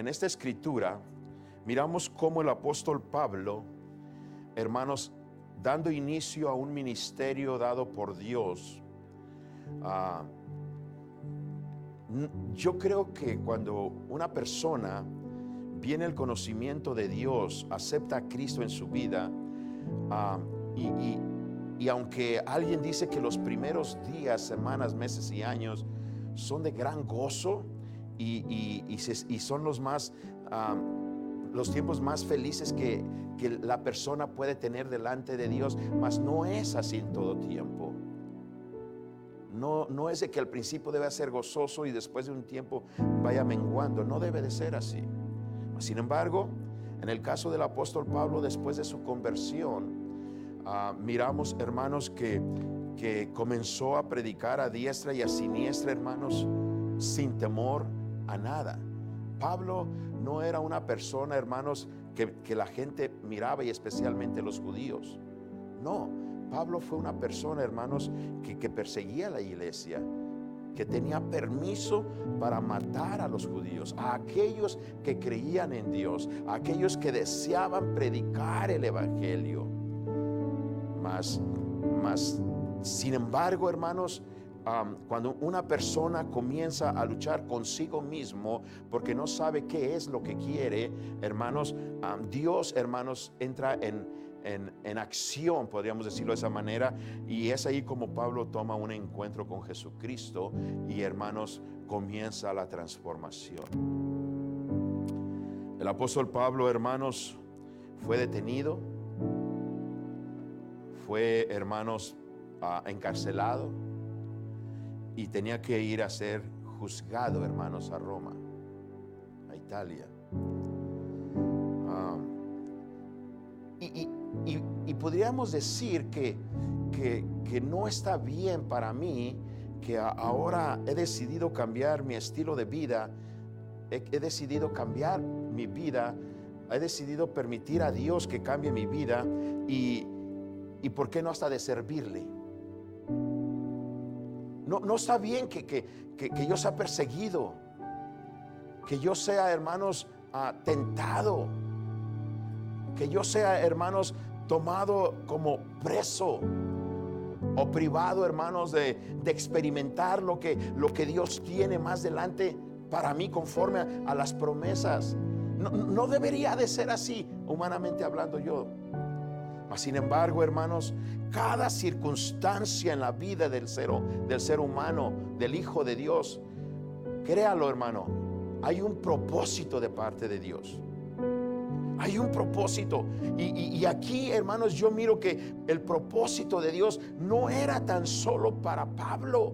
en esta escritura miramos cómo el apóstol Pablo, hermanos, dando inicio a un ministerio dado por Dios, yo creo que cuando una persona viene el conocimiento de Dios, acepta a Cristo en su vida, y aunque alguien dice que los primeros días, semanas, meses y años son de gran gozo y son los tiempos más felices que la persona puede tener delante de Dios, mas no es así en todo tiempo. No es de que al principio debe ser gozoso y después de un tiempo vaya menguando. No debe de ser así. Sin embargo, en el caso del apóstol Pablo, después de su conversión, miramos, hermanos, que comenzó a predicar a diestra y a siniestra, hermanos, sin temor a nada. Pablo no era una persona, hermanos, que la gente miraba, y especialmente los judíos. No, Pablo fue una persona, hermanos, que perseguía a la iglesia, que tenía permiso para matar a los judíos, a aquellos que creían en Dios, a aquellos que deseaban predicar el evangelio. Mas, sin embargo, hermanos, cuando una persona comienza a luchar consigo mismo porque no sabe qué es lo que quiere, hermanos, Dios, hermanos, entra en acción, podríamos decirlo de esa manera, y es ahí como Pablo toma un encuentro con Jesucristo y, hermanos, comienza la transformación. El apóstol Pablo, hermanos, fue detenido, fue, hermanos, encarcelado, y tenía que ir a ser juzgado, hermanos, a Roma, a Italia. Y podríamos decir que no está bien para mí, que ahora he decidido cambiar mi estilo de vida, he decidido cambiar mi vida, he decidido permitir a Dios que cambie mi vida, y ¿por qué no hasta de servirle? No está bien que yo sea perseguido, que yo sea, hermanos, tentado, que yo sea, hermanos, tomado como preso o privado, hermanos, de experimentar lo que Dios tiene más delante para mí conforme a las promesas. No debería de ser así, humanamente hablando yo. Mas, sin embargo, hermanos, cada circunstancia en la vida del ser humano, del Hijo de Dios, créalo, hermano, hay un propósito de parte de Dios. Hay un propósito. Y aquí, hermanos, yo miro que el propósito de Dios no era tan solo para Pablo,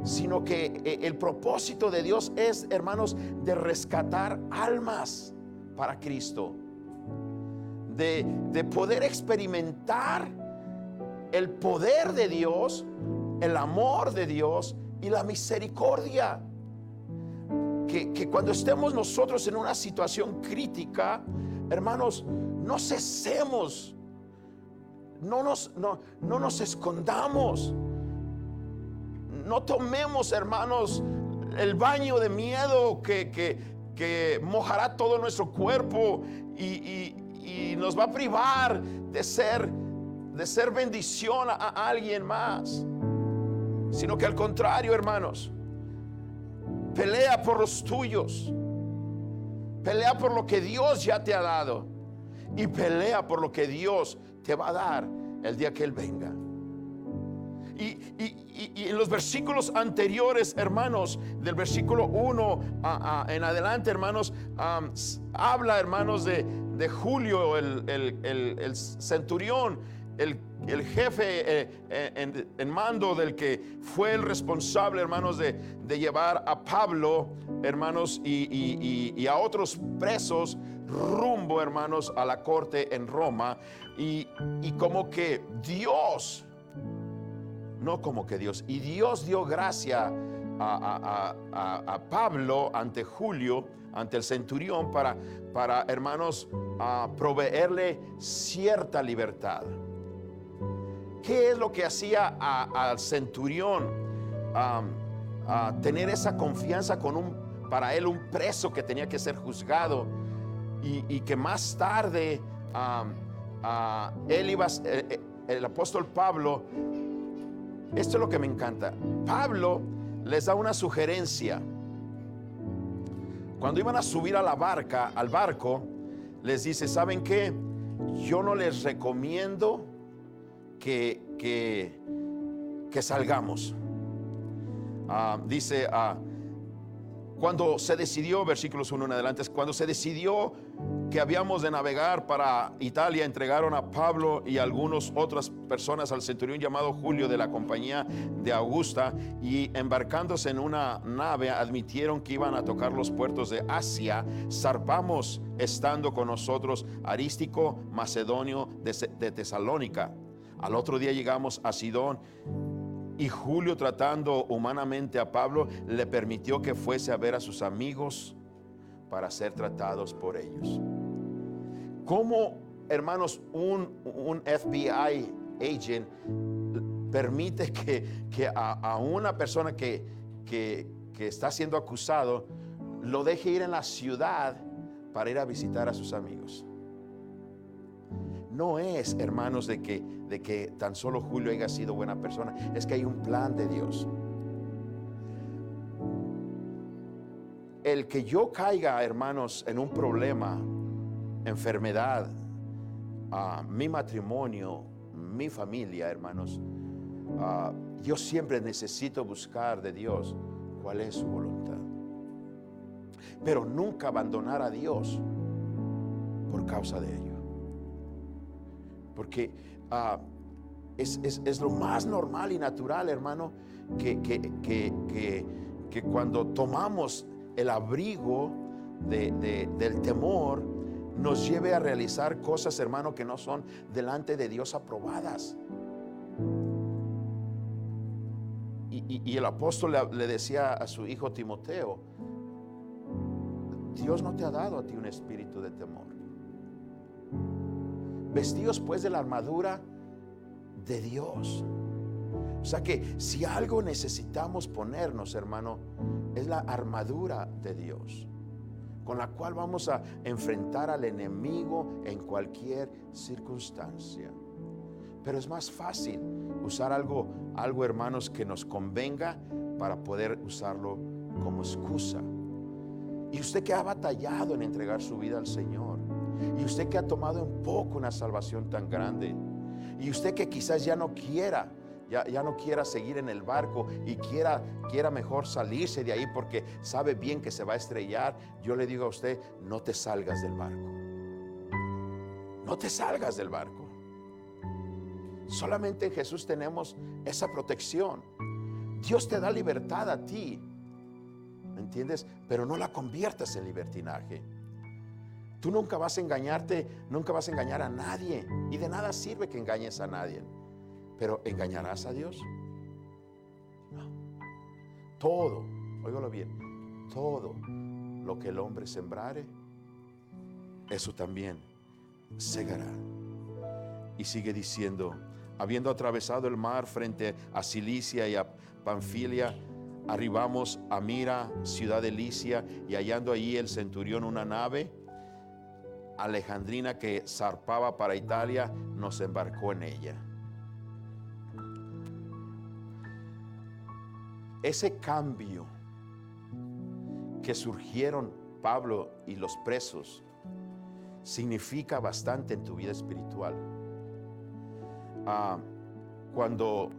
sino que el propósito de Dios es, hermanos, de rescatar almas para Cristo. De poder experimentar el poder de Dios, el amor de Dios y la misericordia. Que cuando estemos nosotros en una situación crítica, hermanos, no cesemos, no nos escondamos, no tomemos, hermanos, el baño de miedo que mojará todo nuestro cuerpo y nos va a privar de ser bendición a alguien más, sino que al contrario, hermanos, pelea por los tuyos, pelea por lo que Dios ya te ha dado, y pelea por lo que Dios te va a dar el día que Él venga. Y en los versículos anteriores, hermanos, del versículo 1 en adelante, hermanos, habla, hermanos, de Julio, el centurión, el jefe en mando, del que fue el responsable, hermanos, de llevar a Pablo, hermanos, y a otros presos rumbo, hermanos, a la corte en Roma. Y como que Dios, no como que Dios, y Dios dio gracia a Pablo ante Julio, ante el centurión, para hermanos, proveerle cierta libertad. ¿Qué es lo que hacía al centurión tener esa confianza con para él un preso que tenía que ser juzgado, y que más tarde él iba, el apóstol Pablo, esto es lo que me encanta, Pablo les da una sugerencia. Cuando iban a subir a la barca, al barco, les dice: ¿saben qué? Yo no les recomiendo que salgamos. Dice, cuando se decidió, versículos 1 en adelante, cuando se decidió que habíamos de navegar para Italia, entregaron a Pablo y algunas otras personas al centurión llamado Julio de la compañía de Augusta, y embarcándose en una nave admitieron que iban a tocar los puertos de Asia. Zarpamos, estando con nosotros Arístico, macedonio de Tesalónica. Al otro día llegamos a Sidón, y Julio, tratando humanamente a Pablo, le permitió que fuese a ver a sus amigos para ser tratados por ellos. ¿Cómo, hermanos, un FBI agent permite que a una persona que está siendo acusado lo deje ir en la ciudad para ir a visitar a sus amigos? No es, hermanos, de que tan solo Julio haya sido buena persona, es que hay un plan de Dios. El que yo caiga, hermanos, en un problema, enfermedad, mi matrimonio, mi familia, hermanos, yo siempre necesito buscar de Dios cuál es su voluntad, pero nunca abandonar a Dios por causa de ello. Porque es lo más normal y natural, hermano, que cuando tomamos el abrigo del temor, nos lleve a realizar cosas, hermano, que no son delante de Dios aprobadas. Y el apóstol le decía a su hijo Timoteo: Dios no te ha dado a ti un espíritu de temor. Vestidos pues de la armadura de Dios. O sea que si algo necesitamos ponernos, hermano, es la armadura de Dios, con la cual vamos a enfrentar al enemigo en cualquier circunstancia. Pero es más fácil usar algo, hermanos, que nos convenga para poder usarlo como excusa. Y usted que ha batallado en entregar su vida al Señor, y usted que ha tomado en poco una salvación tan grande, y usted que quizás ya no quiera seguir en el barco y quiera mejor salirse de ahí porque sabe bien que se va a estrellar, yo le digo a usted: no te salgas del barco. No te salgas del barco. Solamente en Jesús tenemos esa protección. Dios te da libertad a ti, ¿me entiendes? Pero no la conviertas en libertinaje. Tú nunca vas a engañarte, nunca vas a engañar a nadie, y de nada sirve que engañes a nadie. Pero ¿engañarás a Dios? No. Todo, óigalo bien, todo lo que el hombre sembrare, eso también segará. Y sigue diciendo: habiendo atravesado el mar frente a Cilicia y a Panfilia, arribamos a Mira, ciudad de Licia, y hallando allí el centurión una nave alejandrina que zarpaba para Italia, nos embarcó en ella. Ese cambio que surgieron Pablo y los presos significa bastante en tu vida espiritual. Cuando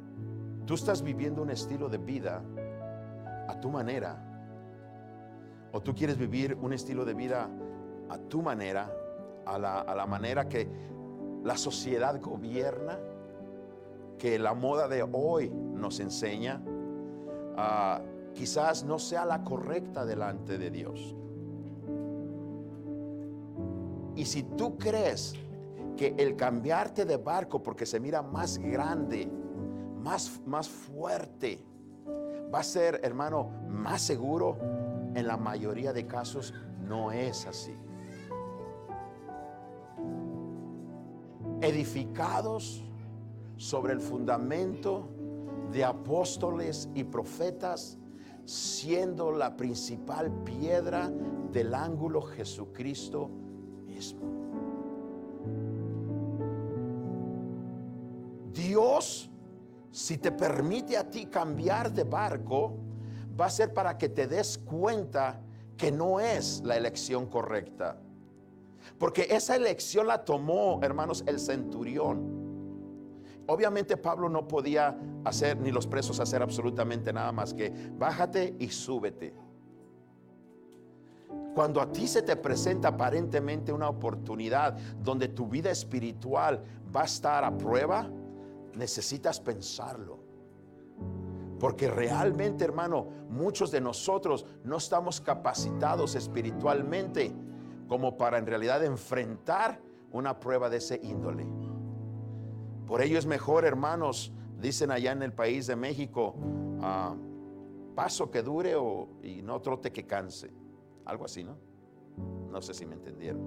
tú estás viviendo un estilo de vida a tu manera, o tú quieres vivir un estilo de vida a tu manera, a la manera que la sociedad gobierna, que la moda de hoy nos enseña, quizás no sea la correcta delante de Dios. Y si tú crees que el cambiarte de barco porque se mira más grande, más fuerte, va a ser, hermano, más seguro, en la mayoría de casos no es así. Edificados sobre el fundamento de apóstoles y profetas, siendo la principal piedra del ángulo Jesucristo mismo. Dios, si te permite a ti cambiar de barco, va a ser para que te des cuenta que no es la elección correcta. Porque esa elección la tomó, hermanos, el centurión. Obviamente Pablo no podía hacer, ni los presos hacer absolutamente nada más que bájate y súbete. Cuando a ti se te presenta aparentemente una oportunidad donde tu vida espiritual va a estar a prueba, necesitas pensarlo. Porque realmente, hermano, muchos de nosotros no estamos capacitados espiritualmente como para en realidad enfrentar una prueba de ese índole. Por ello es mejor, hermanos, dicen allá en el país de México, paso que dure y no trote que canse. Algo así, ¿no? No sé si me entendieron.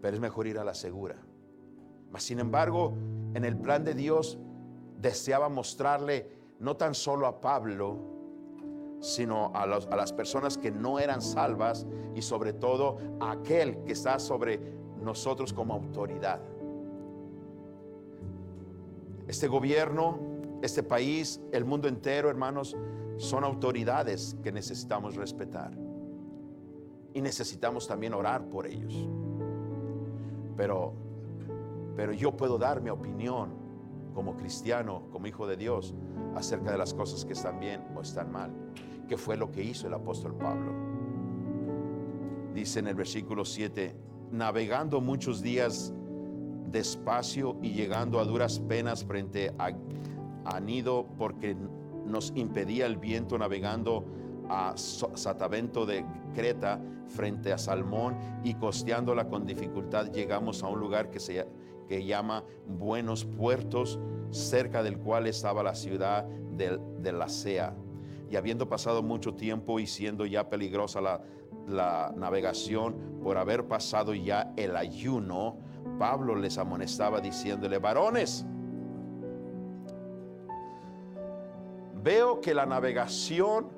Pero es mejor ir a la segura. Mas sin embargo, en el plan de Dios deseaba mostrarle no tan solo a Pablo, sino a las personas que no eran salvas, y sobre todo a aquel que está sobre nosotros como autoridad. Este gobierno, este país, el mundo entero, hermanos, son autoridades que necesitamos respetar. Y necesitamos también orar por ellos. Pero yo puedo dar mi opinión como cristiano, como hijo de Dios, acerca de las cosas que están bien o están mal, que fue lo que hizo el apóstol Pablo. Dice en el versículo 7, navegando muchos días despacio y llegando a duras penas frente a Nido, porque nos impedía el viento, navegando a Sotavento de Creta frente a Salmón, y costeándola con dificultad llegamos a un lugar que llama Buenos Puertos, cerca del cual estaba la ciudad de Lasea. Y habiendo pasado mucho tiempo y siendo ya peligrosa la navegación por haber pasado ya el ayuno, Pablo les amonestaba diciéndole: varones, veo que la navegación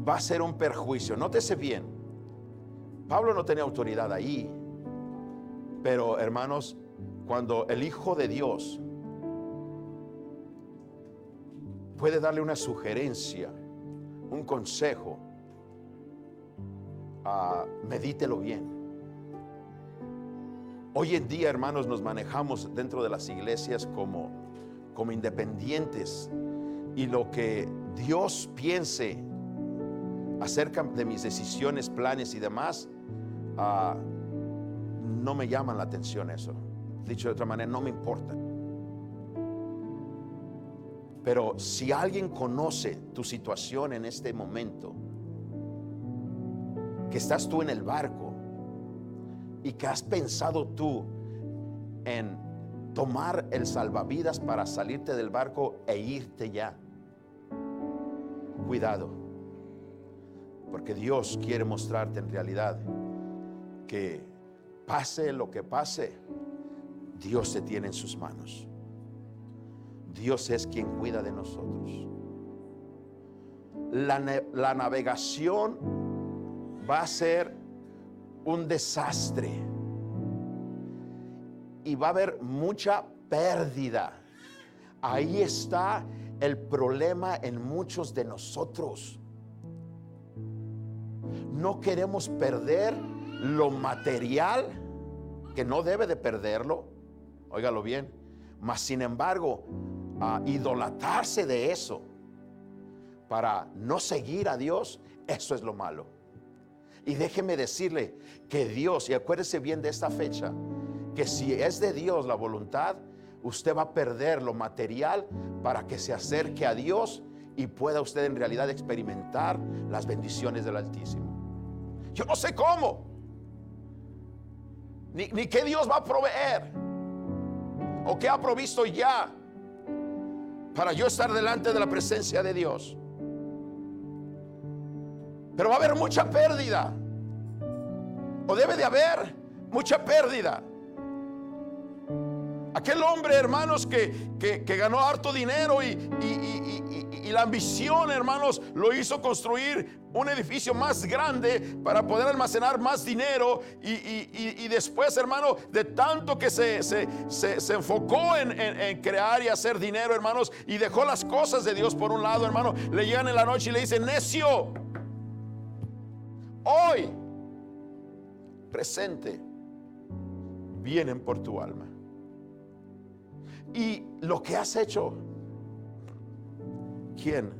va a ser un perjuicio. Nótese bien, Pablo no tenía autoridad ahí, pero hermanos, cuando el Hijo de Dios puede darle una sugerencia, un consejo, medítelo bien. Hoy en día, hermanos, nos manejamos dentro de las iglesias como independientes, y lo que Dios piense acerca de mis decisiones, planes y demás, no me llaman la atención eso. Dicho de otra manera, no me importa. Pero si alguien conoce tu situación en este momento, que estás tú en el barco y que has pensado tú en tomar el salvavidas para salirte del barco e irte ya, cuidado, porque Dios quiere mostrarte en realidad que pase lo que pase, Dios te tiene en sus manos. Dios es quien cuida de nosotros. La navegación va a ser un desastre y va a haber mucha pérdida. Ahí está el problema en muchos de nosotros. No queremos perder lo material, que no debe de perderlo, óigalo bien, mas sin embargo idolatrarse de eso para no seguir a Dios, eso es lo malo. Y déjeme decirle que Dios, y acuérdese bien de esta fecha, que si es de Dios la voluntad, usted va a perder lo material para que se acerque a Dios y pueda usted en realidad experimentar las bendiciones del Altísimo. Yo no sé cómo, ni qué Dios va a proveer o qué ha provisto ya para yo estar delante de la presencia de Dios. Pero va a haber mucha pérdida, o debe de haber mucha pérdida. Aquel hombre, hermanos, que ganó harto dinero y y la ambición, hermanos, lo hizo construir un edificio más grande para poder almacenar más dinero. Y después, hermano, de tanto que se enfocó en crear y hacer dinero, hermanos, y dejó las cosas de Dios por un lado, hermano, le llegan en la noche y le dicen: necio, hoy presente vienen por tu alma. Y lo que has hecho, ¿quién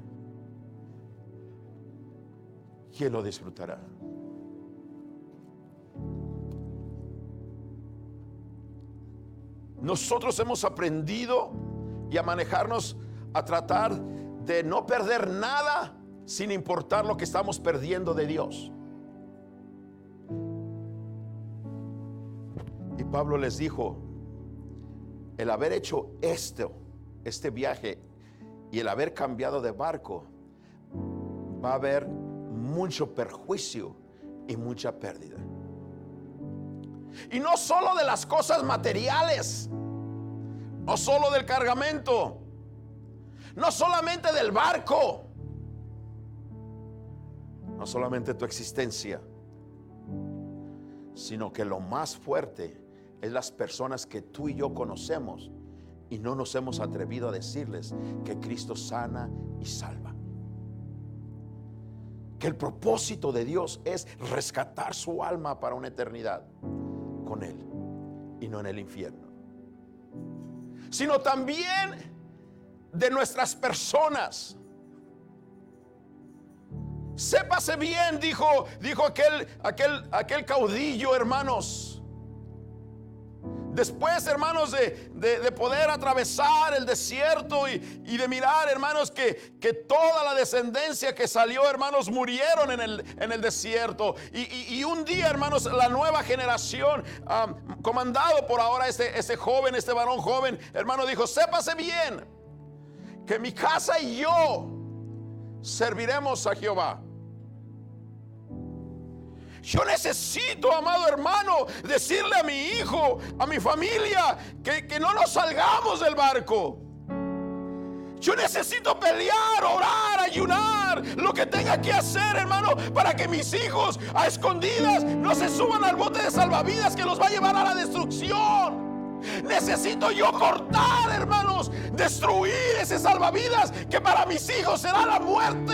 lo disfrutará? Nosotros hemos aprendido y a manejarnos, a tratar de no perder nada sin importar lo que estamos perdiendo de Dios. Y Pablo les dijo: el haber hecho este viaje y el haber cambiado de barco, va a haber mucho perjuicio y mucha pérdida. Y no solo de las cosas materiales, no solo del cargamento, no solamente del barco, no solamente tu existencia, sino que lo más fuerte es las personas que tú y yo conocemos y no nos hemos atrevido a decirles que Cristo sana y salva. Que el propósito de Dios es rescatar su alma para una eternidad con Él y no en el infierno, sino también de nuestras personas. Sépase bien, dijo aquel caudillo, hermanos. Después, hermanos, de poder atravesar el desierto y de mirar, hermanos, que toda la descendencia que salió, hermanos, murieron en el desierto. Y un día, hermanos, la nueva generación, comandado por ahora este joven, este varón joven, hermano, dijo: sépase bien que mi casa y yo serviremos a Jehová. Yo necesito, amado hermano, decirle a mi hijo, a mi familia, que no nos salgamos del barco. Yo necesito pelear, orar, ayunar, lo que tenga que hacer, hermano, para que mis hijos a escondidas no se suban al bote de salvavidas que los va a llevar a la destrucción. Necesito yo cortar, hermanos, destruir ese salvavidas que para mis hijos será la muerte.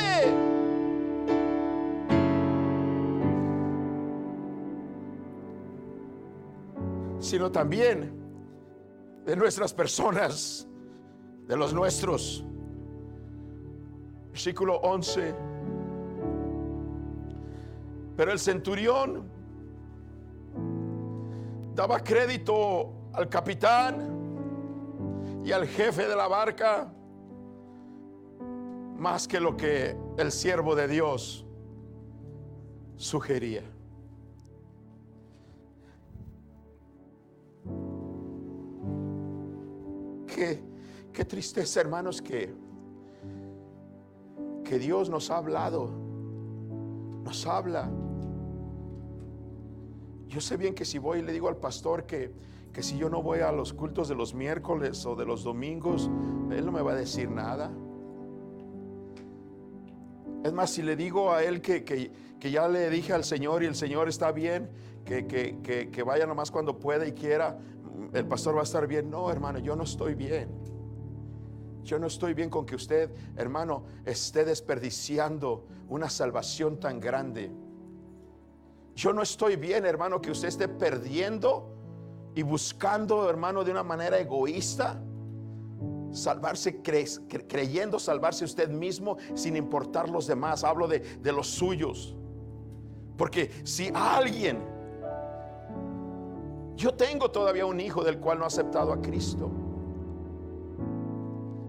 Sino también de nuestras personas, de los nuestros. Versículo 11. Pero el centurión daba crédito al capitán y al jefe de la barca más que lo que el siervo de Dios sugería. Qué tristeza, hermanos, que Dios nos ha hablado, nos habla. Yo sé bien que si voy y le digo al pastor que si yo no voy a los cultos de los miércoles o de los domingos, él no me va a decir nada. Es más, si le digo a él que ya le dije al Señor y el Señor está bien, que vaya nomás cuando pueda y quiera, el pastor va a estar bien. No, hermano, yo no estoy bien. Yo no estoy bien con que usted, hermano, esté desperdiciando una salvación tan grande. Yo no estoy bien, hermano, que usted esté perdiendo y buscando, hermano, de una manera egoísta salvarse, creyendo salvarse usted mismo sin importar los demás. Hablo de los suyos. Porque si alguien, yo tengo todavía un hijo del cual no ha aceptado a Cristo,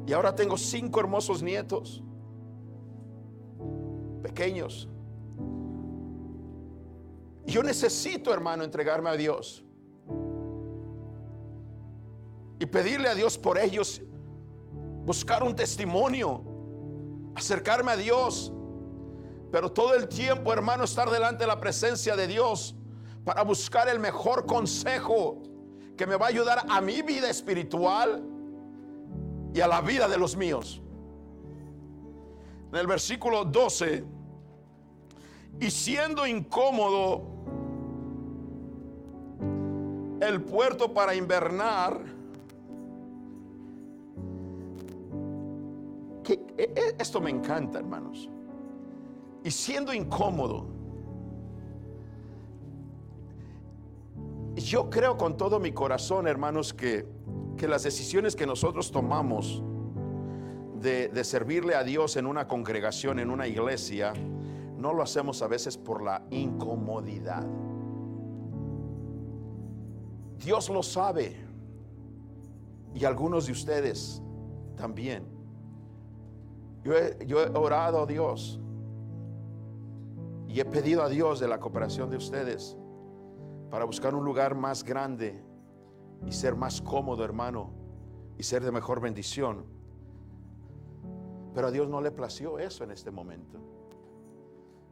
y ahora tengo 5 hermosos nietos pequeños. Yo necesito, hermano, entregarme a Dios y pedirle a Dios por ellos, buscar un testimonio, acercarme a Dios, pero todo el tiempo, hermano, estar delante de la presencia de Dios para buscar el mejor consejo que me va a ayudar a mi vida espiritual y a la vida de los míos. En el versículo 12, y siendo incómodo el puerto para invernar, esto me encanta, hermanos. Y siendo incómodo, yo creo con todo mi corazón, hermanos, que las decisiones que nosotros tomamos de servirle a Dios en una congregación, en una iglesia, no lo hacemos a veces por la incomodidad. Dios lo sabe, y algunos de ustedes también. Yo he orado a Dios y he pedido a Dios de la cooperación de ustedes para buscar un lugar más grande y ser más cómodo, hermano, y ser de mejor bendición. Pero a Dios no le plació eso en este momento,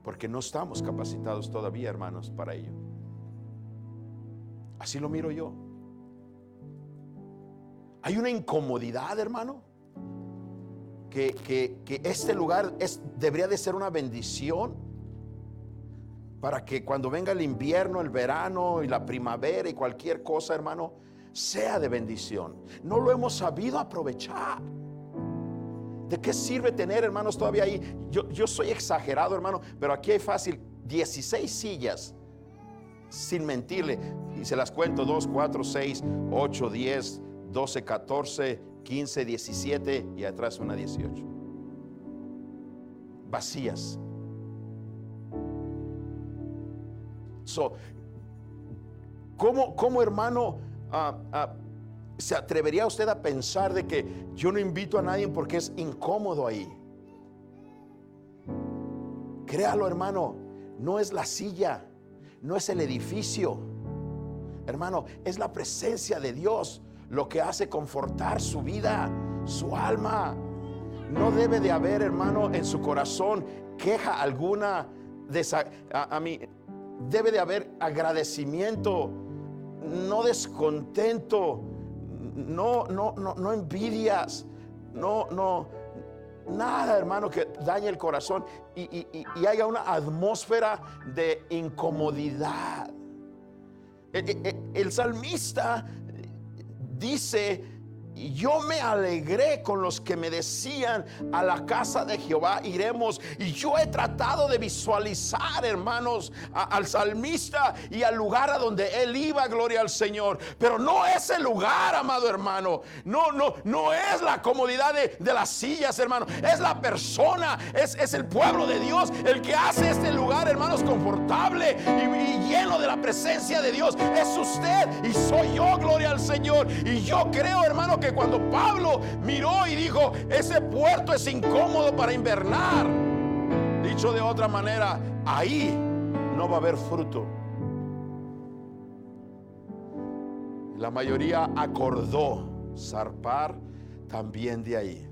porque no estamos capacitados todavía, hermanos, para ello. Así lo miro yo. Hay una incomodidad, hermano, que este lugar debería de ser una bendición, para que cuando venga el invierno, el verano y la primavera y cualquier cosa, hermano, sea de bendición. No lo hemos sabido aprovechar. ¿De qué sirve tener, hermanos, todavía ahí? Yo soy exagerado, hermano, pero aquí hay fácil 16 sillas, sin mentirle, y se las cuento: 2, 4, 6, 8, 10, 12, 14, 15, 17 y atrás una 18 vacías. ¿Cómo, hermano, se atrevería usted a pensar de que yo no invito a nadie porque es incómodo ahí? Créalo, hermano, no es la silla, no es el edificio, hermano, es la presencia de Dios lo que hace confortar su vida, su alma. No debe de haber, hermano, en su corazón queja alguna. A mí debe de haber agradecimiento, no descontento, no envidias, nada, hermano, que dañe el corazón y haya una atmósfera de incomodidad. El salmista dice: yo me alegré con los que me decían, a la casa de Jehová iremos. Y yo he tratado de visualizar, hermanos, al salmista y al lugar a donde él iba, gloria al Señor. Pero no es el lugar, amado hermano. No es la comodidad de las sillas, hermano. Es la persona, es el pueblo de Dios el que hace este lugar, hermanos, confortable y lleno de la presencia de Dios. Es usted y soy yo, gloria al Señor. Y yo creo, hermano, que cuando Pablo miró y dijo: ese puerto es incómodo para invernar, dicho de otra manera, ahí no va a haber fruto. La mayoría acordó zarpar también de ahí.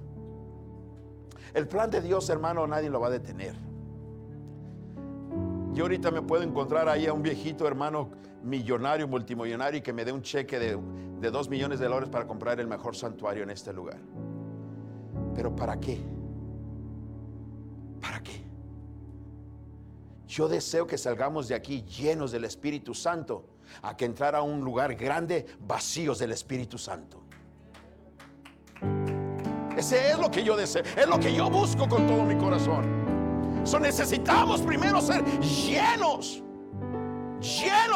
El plan de Dios, hermano, nadie lo va a detener. Yo ahorita me puedo encontrar ahí a un viejito, hermano, millonario, multimillonario, y que me dé un cheque de $2 millones para comprar el mejor santuario en este lugar. Pero ¿para qué? ¿Para qué? Yo deseo que salgamos de aquí llenos del Espíritu Santo, a que entrar a un lugar grande vacíos del Espíritu Santo. Ese es lo que yo deseo, es lo que yo busco con todo mi corazón. Necesitamos primero ser llenos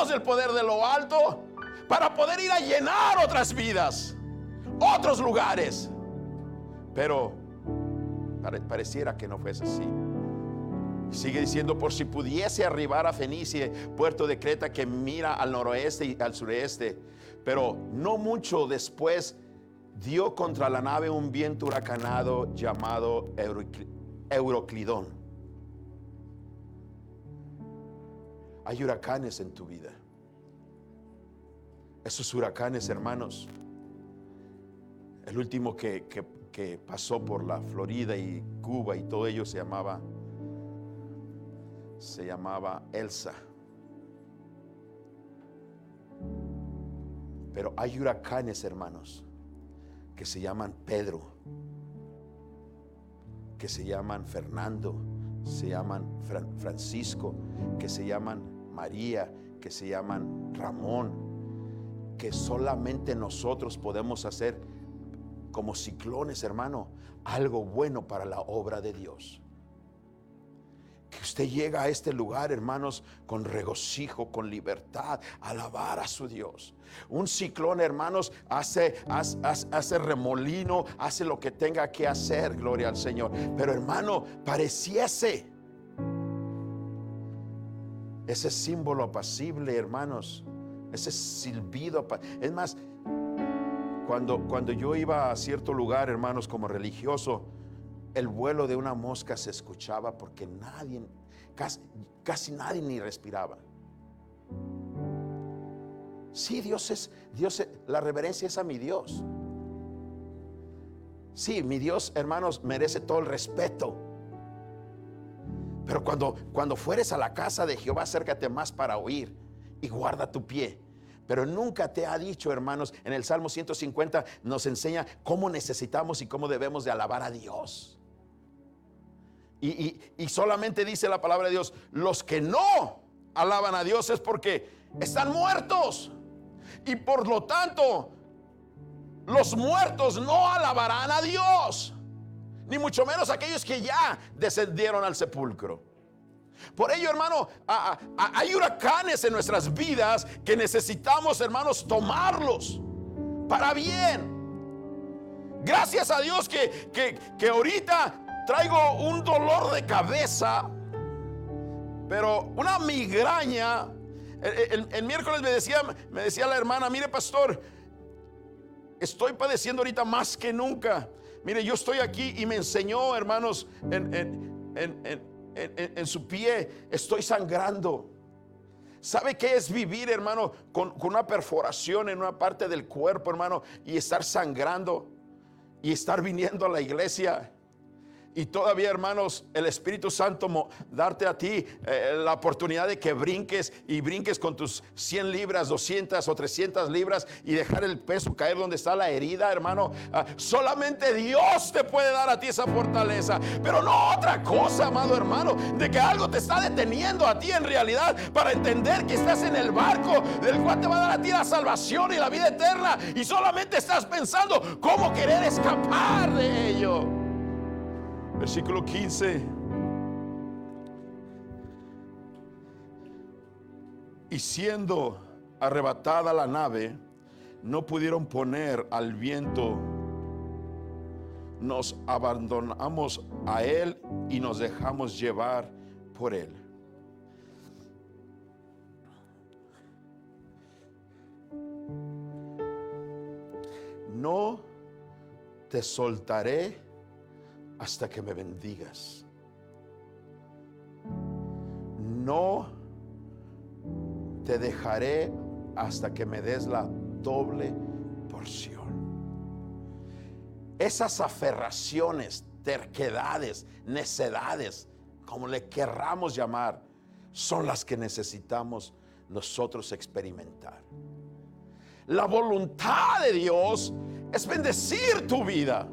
del poder de lo alto, para poder ir a llenar otras vidas, otros lugares. Pero pareciera que no fuese así. Sigue diciendo: por si pudiese arribar a Fenicia, puerto de Creta, que mira al noroeste y al sureste. Pero no mucho después dio contra la nave un viento huracanado llamado Euroclidón. Hay huracanes en tu vida. Esos huracanes, hermanos, el último que pasó por la Florida y Cuba y todo ello se llamaba Elsa. Pero hay huracanes, hermanos, que se llaman Pedro, que se llaman Fernando, se llaman Francisco, que se llaman María, que se llaman Ramón, que solamente nosotros podemos hacer como ciclones, hermano, algo bueno para la obra de Dios. Que usted llega a este lugar, hermanos, con regocijo, con libertad, a alabar a su Dios. Un ciclón, hermanos, hace remolino, hace lo que tenga que hacer, gloria al Señor. Pero, hermano, pareciese ese símbolo apacible, hermanos, ese silbido. Es más, cuando yo iba a cierto lugar, hermanos, como religioso, el vuelo de una mosca se escuchaba porque nadie, casi nadie ni respiraba. Sí, la reverencia es a mi Dios. Sí, mi Dios, hermanos, merece todo el respeto. Pero cuando fueres a la casa de Jehová, acércate más para oír y guarda tu pie. Pero nunca te ha dicho, hermanos, en el Salmo 150 nos enseña cómo necesitamos y cómo debemos de alabar a Dios. Y solamente dice la palabra de Dios, los que no alaban a Dios es porque están muertos. Y por lo tanto, los muertos no alabarán a Dios, ni mucho menos aquellos que ya descendieron al sepulcro. Por ello, hermano, hay huracanes en nuestras vidas que necesitamos, hermanos, tomarlos para bien. Gracias a Dios que ahorita traigo un dolor de cabeza, pero una migraña. El miércoles me decía la hermana, mire pastor, estoy padeciendo ahorita más que nunca. Mire, yo estoy aquí, y me enseñó, hermanos, en su pie estoy sangrando. ¿Sabe qué es vivir, hermano, con una perforación en una parte del cuerpo, hermano, y estar sangrando y estar viniendo a la iglesia? Y todavía, hermanos, el Espíritu Santo darte a ti la oportunidad de que brinques con tus 100 libras, 200 o 300 libras y dejar el peso caer donde está la herida, hermano. Solamente Dios te puede dar a ti esa fortaleza, pero no otra cosa, amado hermano, de que algo te está deteniendo a ti en realidad para entender que estás en el barco del cual te va a dar a ti la salvación y la vida eterna, y solamente estás pensando cómo querer escapar de ello. Versículo 15. Y siendo arrebatada la nave, no pudieron poner al viento. Nos abandonamos a él y nos dejamos llevar por él. No te soltaré hasta que me bendigas. No te dejaré hasta que me des la doble porción. Esas aferraciones, terquedades, necedades, como le querramos llamar, son las que necesitamos nosotros experimentar. La voluntad de Dios es bendecir tu vida.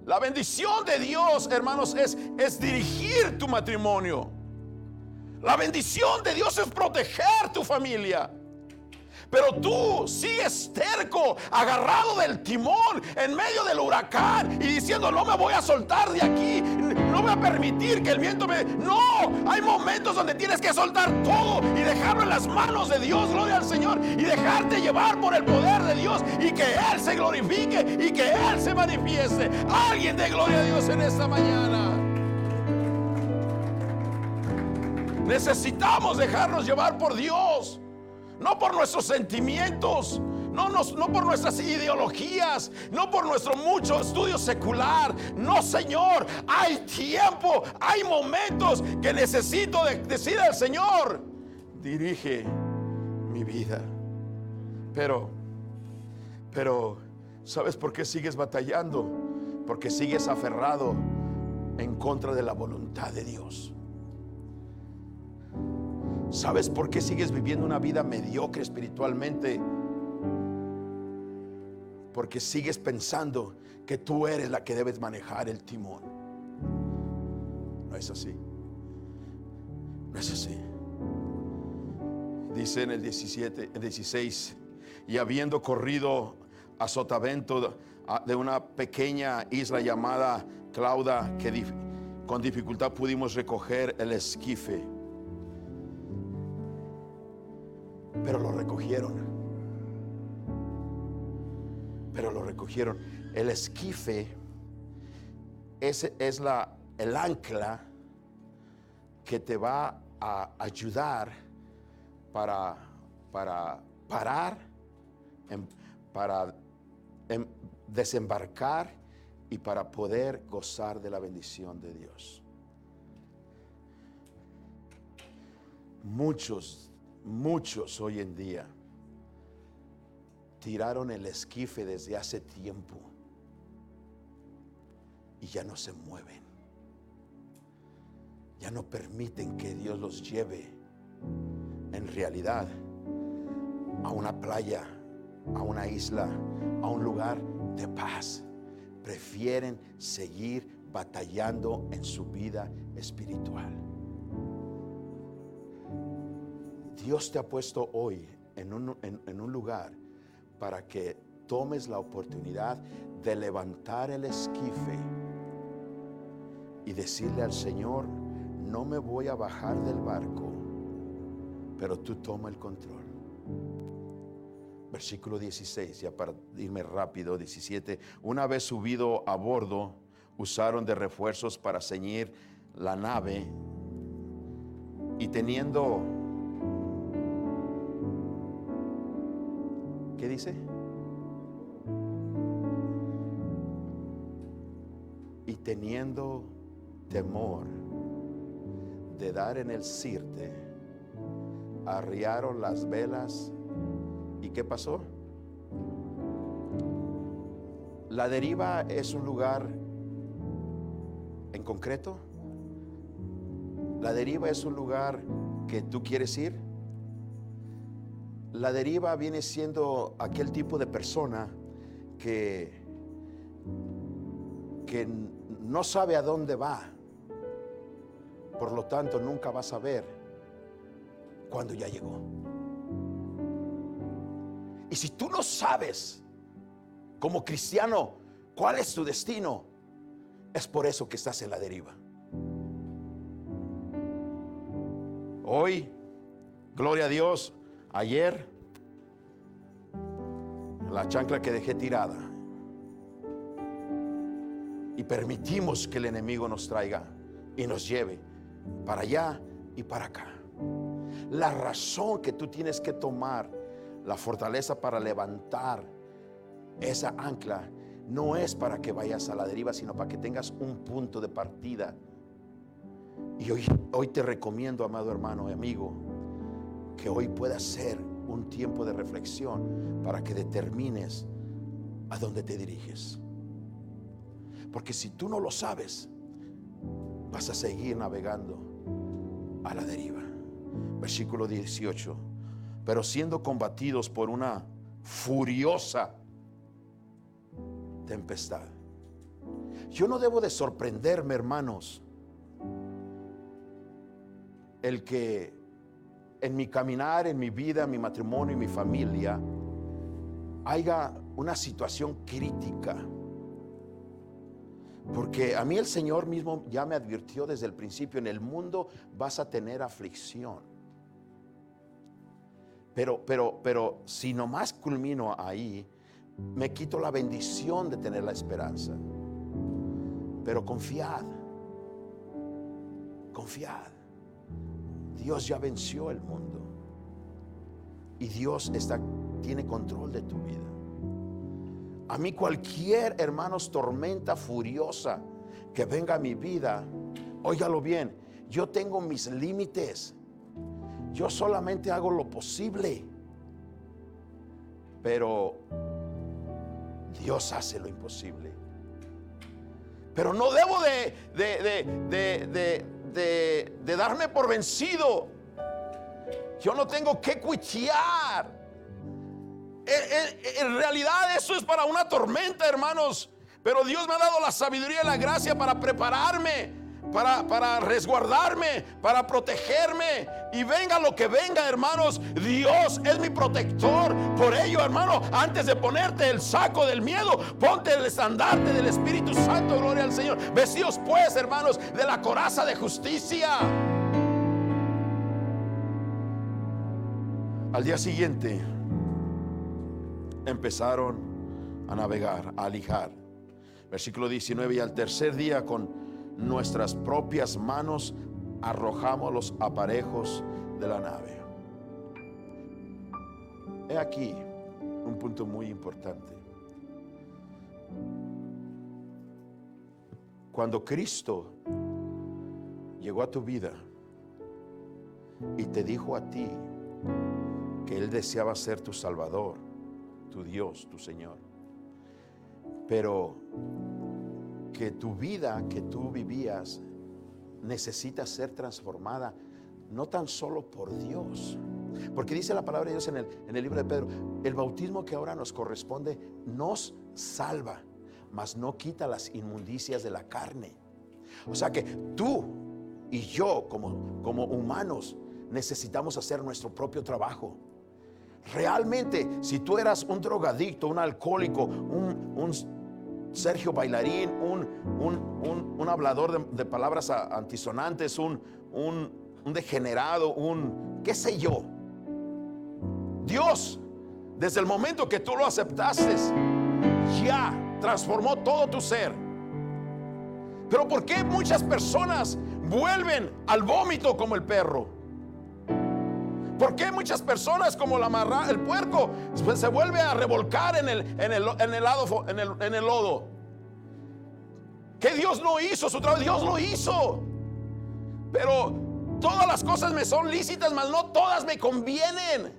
La bendición de Dios, hermanos, es dirigir tu matrimonio. La bendición de Dios es proteger tu familia. Pero tú sigues terco, agarrado del timón en medio del huracán y diciendo: no me voy a soltar de aquí, no voy a permitir que el viento me... No, hay momentos donde tienes que soltar todo y dejarlo en las manos de Dios, gloria al Señor, y dejarte llevar por el poder de Dios, y que Él se glorifique y que Él se manifieste. Alguien de gloria a Dios en esta mañana. Necesitamos dejarnos llevar por Dios, no por nuestros sentimientos, no por nuestras ideologías, no por nuestro mucho estudio secular. No, Señor, hay tiempo, hay momentos que necesito decir al Señor: dirige mi vida. Pero, ¿sabes por qué sigues batallando? Porque sigues aferrado en contra de la voluntad de Dios. ¿Sabes por qué sigues viviendo una vida mediocre espiritualmente? porque sigues pensando que tú eres la que debes manejar el timón. No es así. No es así. Dice en el 16, y habiendo corrido a sotavento de una pequeña isla llamada Clauda, que con dificultad pudimos recoger el esquife, pero lo recogieron. El esquife es el ancla que te va a ayudar para parar, para desembarcar y para poder gozar de la bendición de Dios. Muchos hoy en día tiraron el esquife desde hace tiempo y ya no se mueven. Ya no permiten que Dios los lleve en realidad a una playa, a una isla, a un lugar de paz. Prefieren seguir batallando en su vida espiritual. Dios te ha puesto hoy en un lugar para que tomes la oportunidad de levantar el esquife y decirle al Señor: no me voy a bajar del barco, pero tú toma el control. Versículo 16, ya para irme rápido. 17, una vez subido a bordo, usaron de refuerzos para ceñir la nave, y teniendo, ¿qué dice? Y teniendo temor de dar en el sirte, arriaron las velas. ¿Y qué pasó? La deriva es un lugar en concreto. La deriva es un lugar que tú quieres ir. La deriva viene siendo aquel tipo de persona que no sabe a dónde va. Por lo tanto, nunca va a saber cuándo ya llegó. Y si tú no sabes, como cristiano, cuál es tu destino, es por eso que estás en la deriva. Hoy, gloria a Dios, ayer, la chancla que dejé tirada, y permitimos que el enemigo nos traiga y nos lleve para allá y para acá. La razón que tú tienes que tomar la fortaleza para levantar esa ancla no es para que vayas a la deriva, sino para que tengas un punto de partida. Y hoy te recomiendo, amado hermano y amigo, que hoy pueda ser un tiempo de reflexión para que determines a dónde te diriges. Porque si tú no lo sabes, vas a seguir navegando a la deriva. Versículo 18. Pero siendo combatidos por una furiosa tempestad. Yo no debo de sorprenderme, hermanos, el que en mi caminar, en mi vida, en mi matrimonio, en mi familia, haya una situación crítica. Porque a mí el Señor mismo ya me advirtió desde el principio: en el mundo vas a tener aflicción. Pero si nomás culmino ahí, me quito la bendición de tener la esperanza. Pero confiad. Dios ya venció el mundo. Y Dios tiene control de tu vida. A mí cualquier, hermanos, tormenta furiosa que venga a mi vida, óigalo bien, yo tengo mis límites. Yo solamente hago lo posible, pero Dios hace lo imposible. Pero no debo de darme por vencido. Yo no tengo que cuitear En realidad eso es para una tormenta, hermanos. Pero Dios me ha dado la sabiduría y la gracia para prepararme, para resguardarme, para protegerme. Y venga lo que venga, hermanos, Dios es mi protector. Por ello, hermano, antes de ponerte el saco del miedo, ponte el estandarte del Espíritu Santo, gloria al Señor. Vestidos pues, hermanos, de la coraza de justicia. Al día siguiente empezaron a navegar, a alijar. Versículo 19: y al tercer día con nuestras propias manos arrojamos los aparejos de la nave. He aquí un punto muy importante. Cuando Cristo llegó a tu vida y te dijo a ti que Él deseaba ser tu Salvador, tu Dios, tu Señor, pero que tu vida que tú vivías necesita ser transformada, no tan solo por Dios, porque dice la palabra de Dios en el libro de Pedro: el bautismo que ahora nos corresponde nos salva, mas no quita las inmundicias de la carne. O sea que tú y yo como humanos necesitamos hacer nuestro propio trabajo. Realmente, si tú eras un drogadicto, un alcohólico, un Sergio bailarín, un hablador de palabras antisonantes, un degenerado, qué sé yo, Dios, desde el momento que tú lo aceptaste, ya transformó todo tu ser. Pero ¿por qué muchas personas vuelven al vómito como el perro? ¿Por qué muchas personas como el puerco se vuelve a revolcar en el lodo? Que Dios no hizo su trabajo. Dios lo hizo, pero todas las cosas me son lícitas, mas no todas me convienen.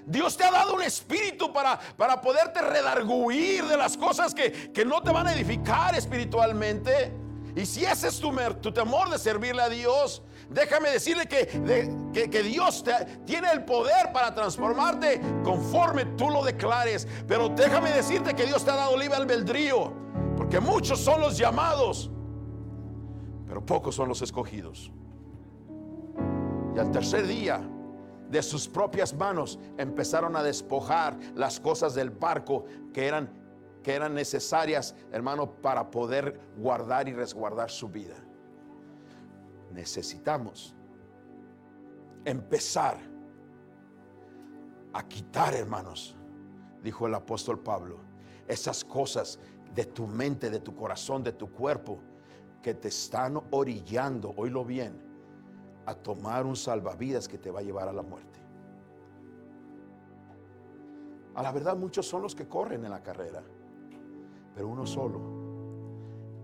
Dios te ha dado un espíritu para poderte redarguir de las cosas que no te van a edificar espiritualmente. Y si ese es tu temor de servirle a Dios, déjame decirle que Dios tiene el poder para transformarte conforme tú lo declares. Pero déjame decirte que Dios te ha dado libre albedrío, porque muchos son los llamados, pero pocos son los escogidos. Y al tercer día, de sus propias manos empezaron a despojar las cosas del barco que eran necesarias, hermano, para poder guardar y resguardar su vida. Necesitamos empezar a quitar, hermanos, dijo el apóstol Pablo, esas cosas de tu mente, de tu corazón, de tu cuerpo, que te están orillando, oílo bien, a tomar un salvavidas que te va a llevar a la muerte. A la verdad, muchos son los que corren en la carrera, pero uno solo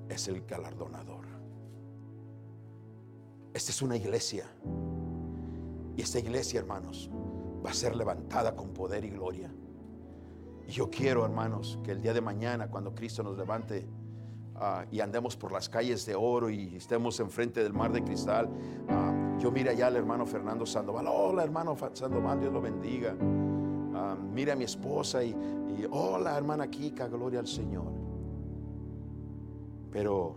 es el galardonador. Esta es una iglesia, y esta iglesia, hermanos, va a ser levantada con poder y gloria. Y yo quiero, hermanos, que el día de mañana, cuando Cristo nos levante y andemos por las calles de oro y estemos enfrente del mar de cristal, yo mire allá al hermano Fernando Sandoval. Hola, hermano Sandoval, Dios lo bendiga. Mire a mi esposa y hola, hermana Kika, gloria al Señor. Pero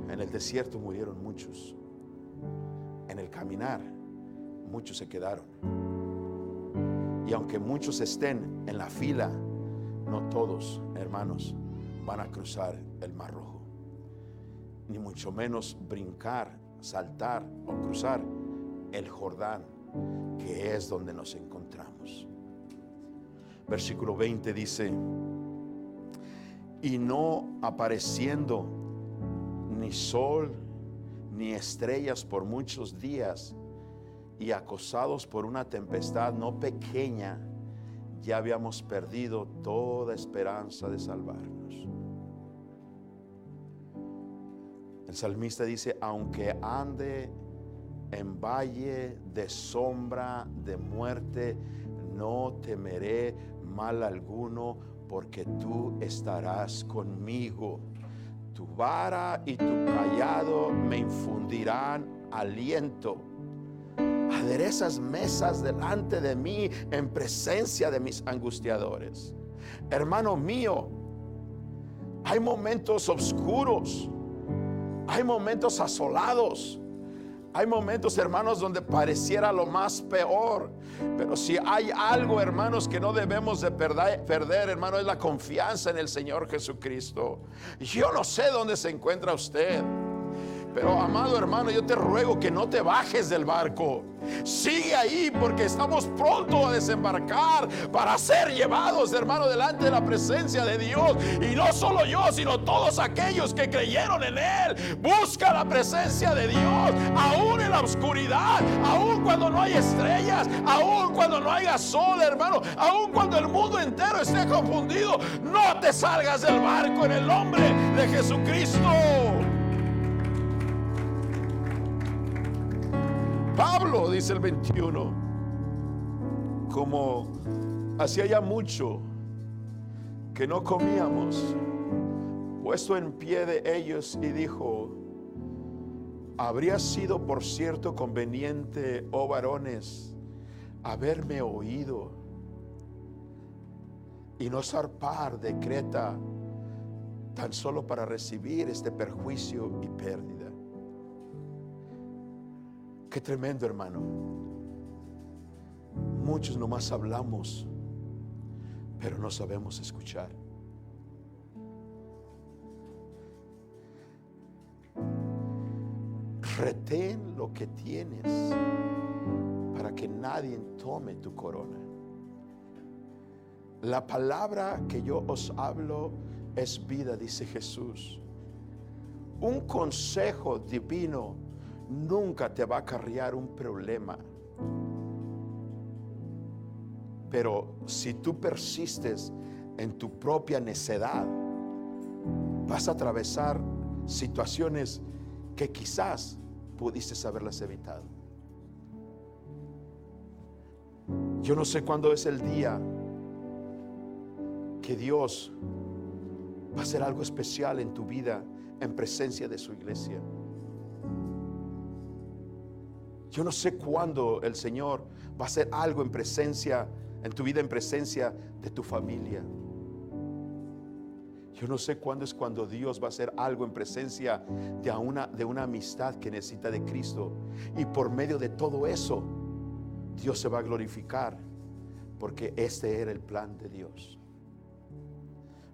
en el desierto murieron muchos. En el caminar muchos se quedaron. Y aunque muchos estén en la fila, no todos, hermanos, van a cruzar el Mar Rojo, ni mucho menos brincar, saltar o cruzar el Jordán, que es donde nos encontramos. Versículo 20 dice: y no apareciendo ni sol ni estrellas por muchos días, y acosados por una tempestad no pequeña, ya habíamos perdido toda esperanza de salvarnos. El salmista dice: aunque ande en valle de sombra de muerte, no temeré mal alguno, porque tú estarás conmigo. Tu vara y tu cayado me infundirán aliento. aderezas mesas delante de mí en presencia de mis angustiadores. Hermano mío, hay momentos oscuros, hay momentos asolados, hay momentos, hermanos, donde pareciera lo más peor. Pero si hay algo, hermanos, que no debemos de perder, hermano, es la confianza en el Señor Jesucristo. Yo no sé dónde se encuentra usted, pero amado hermano, yo te ruego que no te bajes del barco. Sigue ahí, porque estamos pronto a desembarcar para ser llevados, hermano, delante de la presencia de Dios. Y no solo yo, sino todos aquellos que creyeron en Él. Busca la presencia de Dios, aún en la oscuridad, aún cuando no hay estrellas, aún cuando no haya sol, hermano, aún cuando el mundo entero esté confundido. No te salgas del barco en el nombre de Jesucristo. Pablo dice el 21, como hacía ya mucho que no comíamos, puesto en pie de ellos y dijo: habría sido por cierto conveniente, oh varones, haberme oído y no zarpar de Creta tan solo para recibir este perjuicio y pérdida. Qué tremendo, hermano. Muchos nomás hablamos, pero no sabemos escuchar. Retén lo que tienes para que nadie tome tu corona. La palabra que yo os hablo es vida, dice Jesús. Un consejo divino nunca te va a acarrear un problema. Pero si tú persistes en tu propia necedad, vas a atravesar situaciones que quizás pudiste haberlas evitado. Yo no sé cuándo es el día que Dios va a hacer algo especial en tu vida en presencia de su iglesia. Yo no sé cuándo el Señor va a hacer algo en presencia, en tu vida, en presencia de tu familia. Yo no sé cuándo es cuando Dios va a hacer algo en presencia de una amistad que necesita de Cristo. Y por medio de todo eso, Dios se va a glorificar, porque este era el plan de Dios.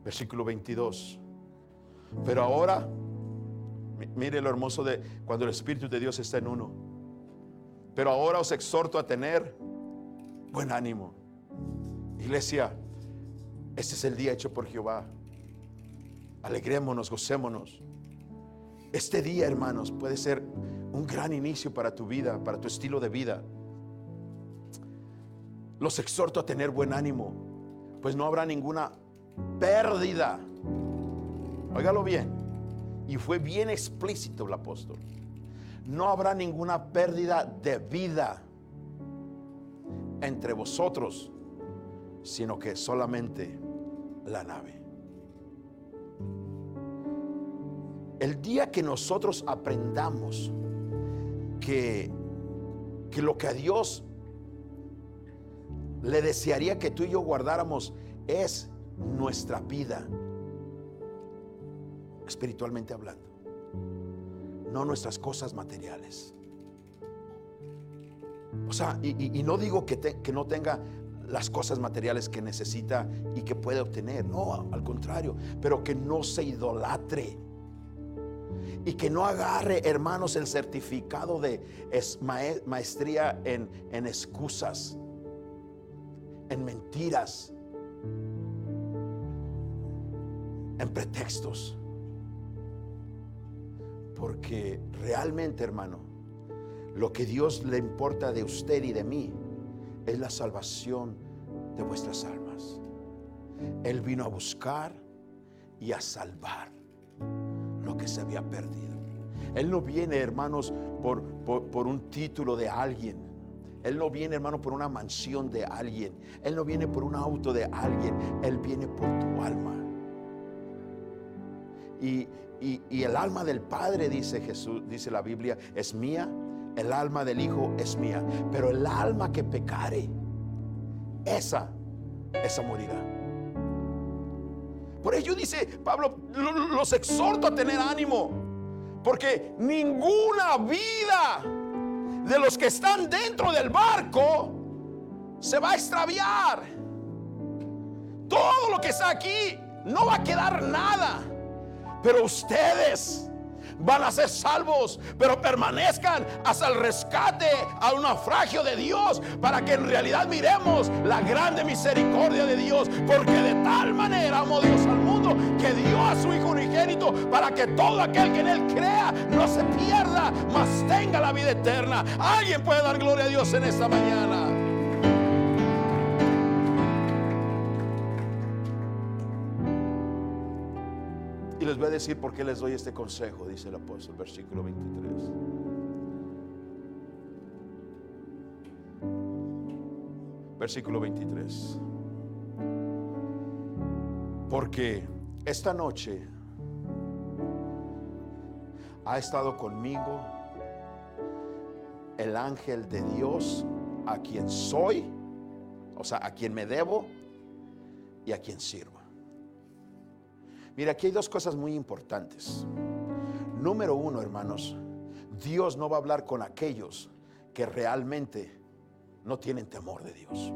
Versículo 22. Pero ahora, mire lo hermoso de cuando el Espíritu de Dios está en uno. Pero ahora os exhorto a tener buen ánimo. Iglesia, este es el día hecho por Jehová. Alegrémonos, gocémonos. Este día, hermanos, puede ser un gran inicio para tu vida, para tu estilo de vida. Los exhorto a tener buen ánimo, pues no habrá ninguna pérdida. Óigalo bien. Y fue bien explícito el apóstol. No habrá ninguna pérdida de vida entre vosotros, sino que solamente la nave. El día que nosotros aprendamos que lo que a Dios le desearía que tú y yo guardáramos es nuestra vida, espiritualmente hablando, no nuestras cosas materiales. O sea, y no digo que no tenga las cosas materiales que necesita y que puede obtener, no, al contrario, pero que no se idolatre y que no agarre, hermanos, el certificado de maestría en excusas, en mentiras, en pretextos. Porque realmente, hermano, lo que Dios le importa de usted y de mí es la salvación de vuestras almas. Él vino a buscar y a salvar lo que se había perdido. Él no viene, hermanos, por un título de alguien. Él no viene, hermano, por una mansión de alguien. Él no viene por un auto de alguien. Él viene por tu alma. Y el alma del Padre, dice Jesús, dice la Biblia, es mía el alma del Hijo es mía, pero el alma que pecare, esa morirá. Por ello dice Pablo, los exhorto a tener ánimo, porque ninguna vida de los que están dentro del barco se va a extraviar. Todo lo que está aquí no va a quedar nada, pero ustedes van a ser salvos, pero permanezcan hasta el rescate, al naufragio de Dios, para que en realidad miremos la grande misericordia de Dios, porque de tal manera amó Dios al mundo que dio a su Hijo unigénito, para que todo aquel que en Él crea no se pierda, mas tenga la vida eterna. Alguien puede dar gloria a Dios en esta mañana. Y les voy a decir por qué les doy este consejo, dice el apóstol, versículo 23. Versículo 23. Porque esta noche ha estado conmigo el ángel de Dios, a quien soy, o sea, a quien me debo y a quien sirvo. Mira, aquí hay dos cosas muy importantes. Número uno, hermanos, Dios no va a hablar con aquellos que realmente no tienen temor de Dios.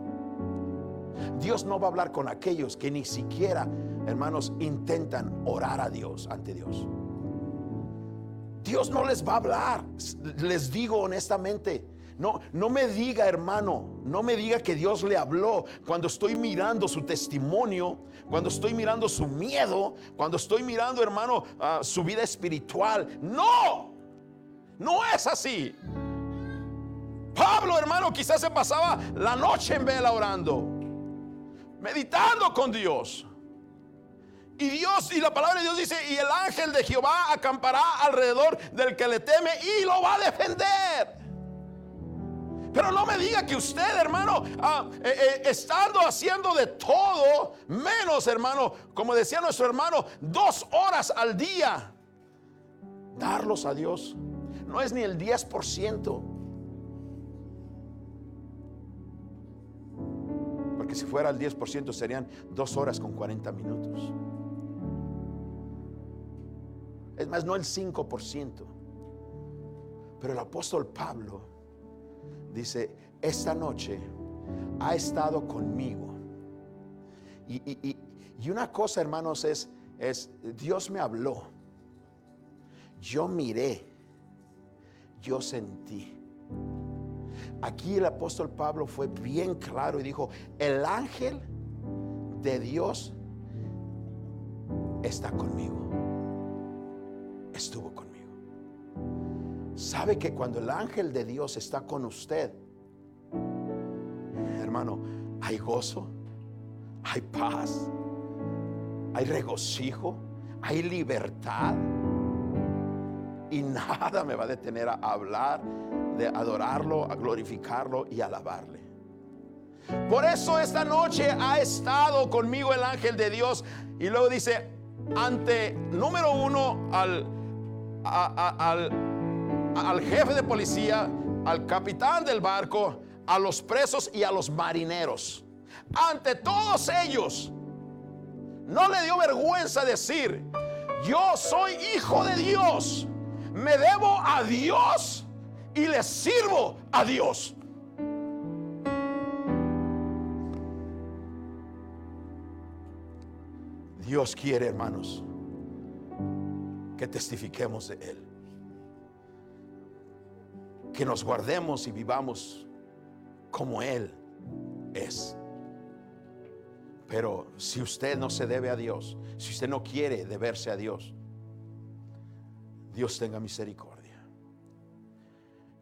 Dios no va a hablar con aquellos que ni siquiera, hermanos, intentan orar a Dios, ante Dios. Dios no les va a hablar. Les digo honestamente, no me diga, hermano, no me diga que Dios le habló cuando estoy mirando su testimonio, cuando estoy mirando su miedo, cuando estoy mirando, hermano, su vida espiritual. No es así. Pablo, hermano, quizás se pasaba la noche en vela orando, meditando con Dios. Y la palabra de Dios dice: y el ángel de Jehová acampará alrededor del que le teme y lo va a defender. Pero no me diga que usted, hermano, estando haciendo de todo, menos, hermano, como decía nuestro hermano, 2 horas al día, darlos a Dios, no es ni el 10%. Porque si fuera el 10% serían 2 horas con 40 minutos. Es más, no el 5%. Pero el apóstol Pablo dice: esta noche ha estado conmigo. Y una cosa, hermanos, es Dios me habló, yo miré, yo sentí. Aquí el apóstol Pablo fue bien claro y dijo: el ángel de Dios está conmigo, estuvo conmigo. Sabe que cuando el ángel de Dios está con usted, hermano, hay gozo, hay paz, hay regocijo, hay libertad, y nada me va a detener a hablar, de adorarlo, a glorificarlo y alabarle. Por eso esta noche ha estado conmigo el ángel de Dios. Y luego dice: ante, número uno, al jefe de policía, al capitán del barco, a los presos y a los marineros. Ante todos ellos, no le dio vergüenza decir: yo soy hijo de Dios, me debo a Dios y le sirvo a Dios. Dios quiere, hermanos, que testifiquemos de Él, que nos guardemos y vivamos como Él es. Pero si usted no se debe a Dios, si usted no quiere deberse a Dios, Dios tenga misericordia.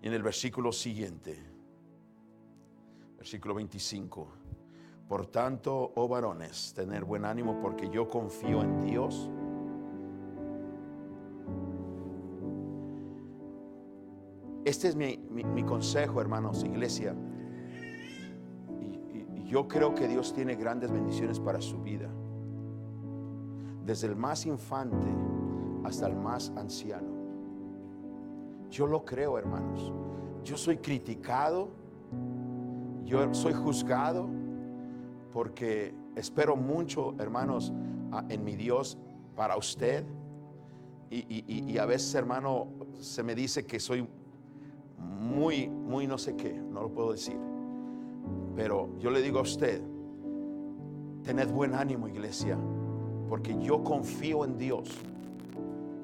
Y en el versículo siguiente, versículo 25: por tanto, oh varones, tener buen ánimo, porque yo confío en Dios. Este es mi consejo, hermanos, iglesia. Y yo creo que Dios tiene grandes bendiciones para su vida, desde el más infante hasta el más anciano. Yo lo creo, hermanos. yo soy criticado, yo soy juzgado, porque espero mucho, hermanos, en mi Dios para usted. Y a veces, hermano, se me dice que soy muy no sé qué, no lo puedo decir. Pero yo le digo a usted, tened buen ánimo, iglesia, porque yo confío en Dios,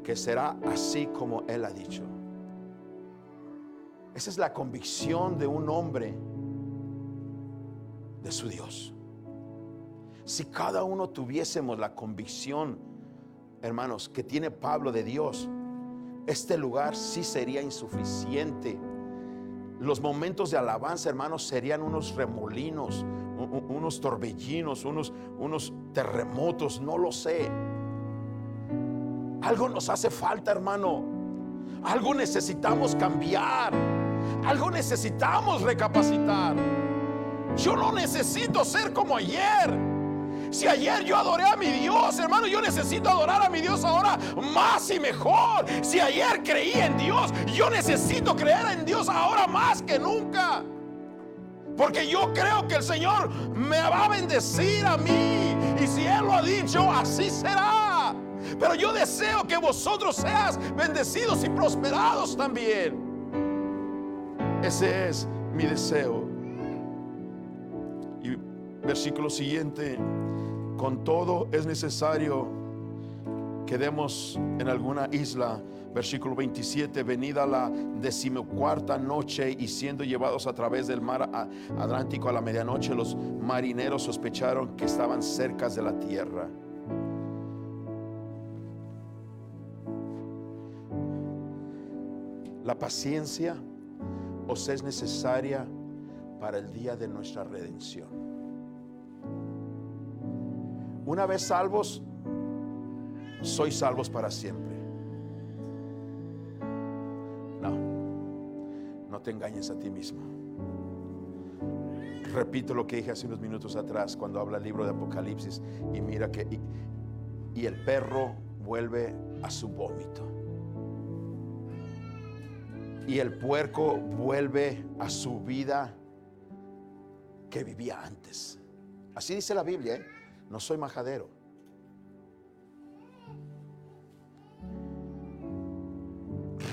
que será así como Él ha dicho. Esa es la convicción de un hombre de su Dios. Si cada uno tuviésemos la convicción, hermanos, que tiene Pablo de Dios, este lugar sí sería insuficiente. Los momentos de alabanza, hermanos, serían unos remolinos, unos torbellinos, unos terremotos, no lo sé. Algo nos hace falta, hermano. Algo necesitamos cambiar. Algo necesitamos recapacitar. Yo no necesito ser como ayer. Si ayer yo adoré a mi Dios, hermano, yo necesito adorar a mi Dios ahora más y mejor. Si ayer creí en Dios, yo necesito creer en Dios ahora más que nunca. Porque yo creo que el Señor me va a bendecir a mí. Y si Él lo ha dicho, así será. Pero yo deseo que vosotros seas bendecidos y prosperados también. Ese es mi deseo. Y versículo siguiente: con todo es necesario que demos en alguna isla. Versículo 27: venida la 14ª noche y siendo llevados a través del mar Atlántico a la medianoche, los marineros sospecharon que estaban cerca de la tierra. La paciencia os es necesaria para el día de nuestra redención. Una vez salvos, sois salvos para siempre. No te engañes a ti mismo. Repito lo que dije hace unos minutos atrás cuando habla el libro de Apocalipsis, y mira que y el perro vuelve a su vómito, y el puerco vuelve a su vida que vivía antes. Así dice la Biblia, ¿eh? No soy majadero.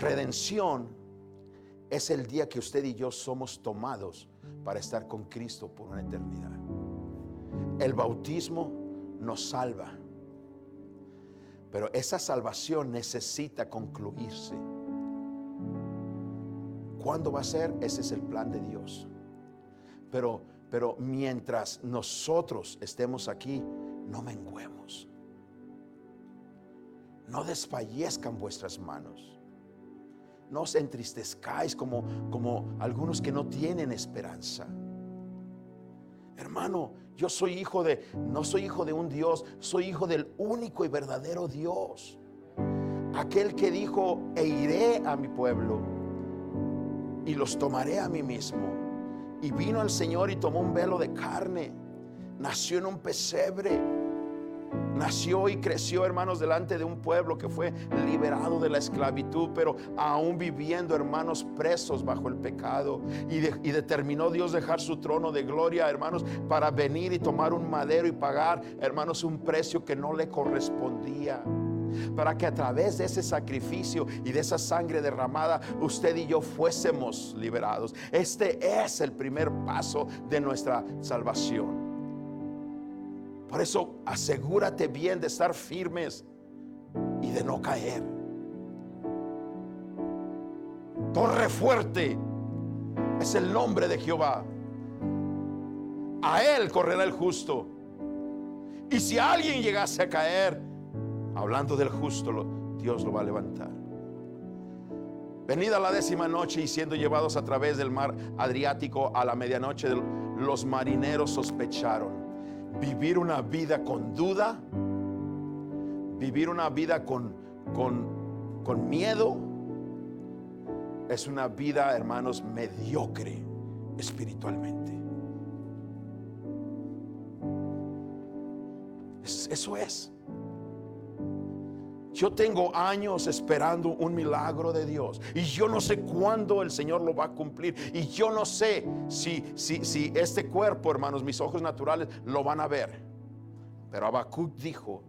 Redención es el día que usted y yo somos tomados para estar con Cristo por una eternidad. El bautismo nos salva, pero esa salvación necesita concluirse. ¿Cuándo va a ser? Ese es el plan de Dios. Pero mientras nosotros estemos aquí, no menguemos. No desfallezcan vuestras manos. No os entristezcáis como algunos que no tienen esperanza. Hermano, yo soy no soy hijo de un Dios, soy hijo del único y verdadero Dios. Aquel que dijo: e iré a mi pueblo y los tomaré a mí mismo. Y vino el Señor y tomó un velo de carne, nació en un pesebre, nació y creció, hermanos, delante de un pueblo que fue liberado de la esclavitud, pero aún viviendo, hermanos, presos bajo el pecado. Y determinó Dios dejar su trono de gloria, hermanos, para venir y tomar un madero y pagar, hermanos, un precio que no le correspondía, para que a través de ese sacrificio y de esa sangre derramada, usted y yo fuésemos liberados. Este es el primer paso de nuestra salvación. Por eso asegúrate bien de estar firmes y de no caer. Torre fuerte es el nombre de Jehová. A él correrá el justo. Y si alguien llegase a caer, hablando del justo, Dios lo va a levantar. Venida la 10ª noche y siendo llevados a través del mar Adriático a la medianoche, los marineros sospecharon. Vivir una vida con duda, vivir una vida con miedo, es una vida, hermanos, mediocre espiritualmente. Eso es. Yo tengo años esperando un milagro de Dios y yo no sé cuándo el Señor lo va a cumplir, y yo no sé si este cuerpo, hermanos, mis ojos naturales lo van a ver. Pero Habacuc dijo: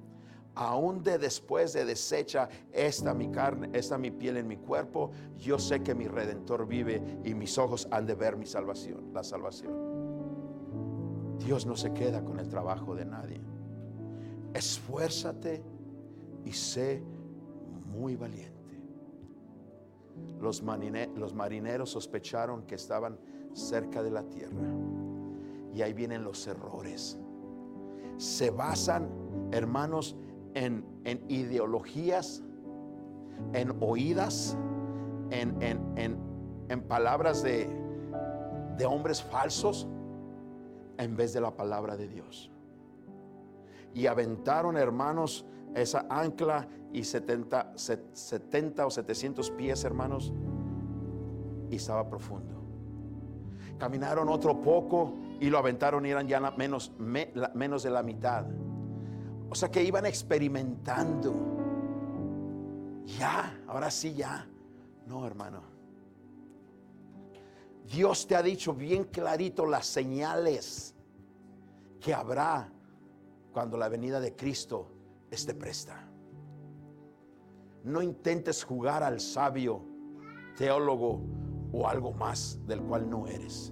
aún de después de deshecha esta mi carne, esta mi piel en mi cuerpo, yo sé que mi Redentor vive y mis ojos han de ver mi salvación, la salvación. Dios no se queda con el trabajo de nadie. Esfuérzate y sé muy valiente. Los marineros sospecharon que estaban cerca de la tierra, y ahí vienen los errores. Se basan, hermanos, en ideologías, en oídas, en palabras de hombres falsos, en vez de la palabra de Dios. Y aventaron, hermanos, esa ancla, y 70 o 700 pies, hermanos, y estaba profundo. Caminaron otro poco y lo aventaron, y eran ya menos de la mitad. O sea que iban experimentando. Ya, ahora sí, ya. No, hermano. Dios te ha dicho bien clarito las señales que habrá cuando la venida de Cristo esté presta. No intentes jugar al sabio, teólogo o algo más del cual no eres.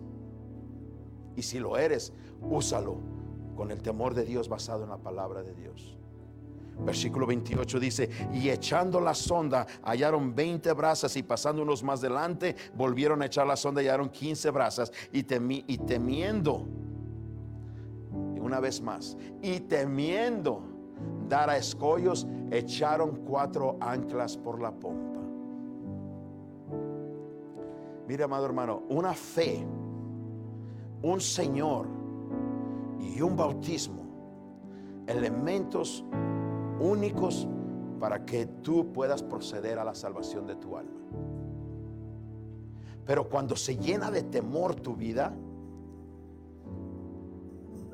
Y si lo eres, úsalo con el temor de Dios, basado en la palabra de Dios. Versículo 28 dice: y echando la sonda hallaron 20 brazas, y pasando unos más delante volvieron a echar la sonda y hallaron 15 brazas, y temiendo, una vez más, y temiendo dar a escollos, echaron 4 anclas por la pompa. Mira, amado hermano, una fe, un Señor y un bautismo, elementos únicos para que tú puedas proceder a la salvación de tu alma. Pero cuando se llena de temor tu vida,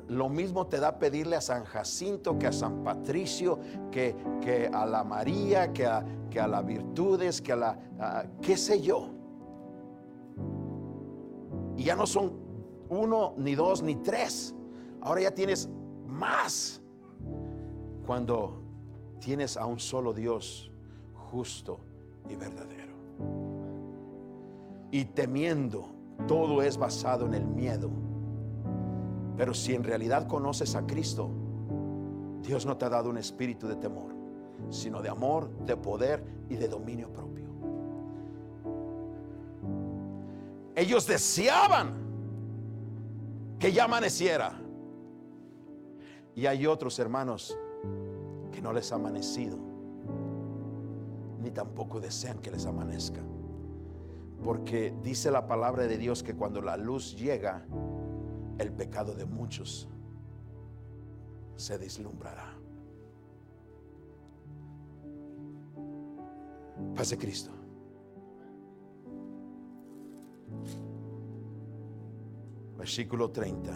lo mismo te da pedirle a San Jacinto, que a San Patricio, que a la María, que a las virtudes, que a la qué sé yo. Y ya no son 1, ni 2, ni 3. Ahora ya tienes más. Cuando tienes a un solo Dios justo y verdadero. Y temiendo, todo es basado en el miedo. Pero si en realidad conoces a Cristo, Dios no te ha dado un espíritu de temor, sino de amor, de poder y de dominio propio. Ellos deseaban que ya amaneciera. Y hay otros, hermanos, que no les ha amanecido, ni tampoco desean que les amanezca. Porque dice la palabra de Dios que cuando la luz llega, el pecado de muchos se deslumbrará. Paz de Cristo. Versículo 30.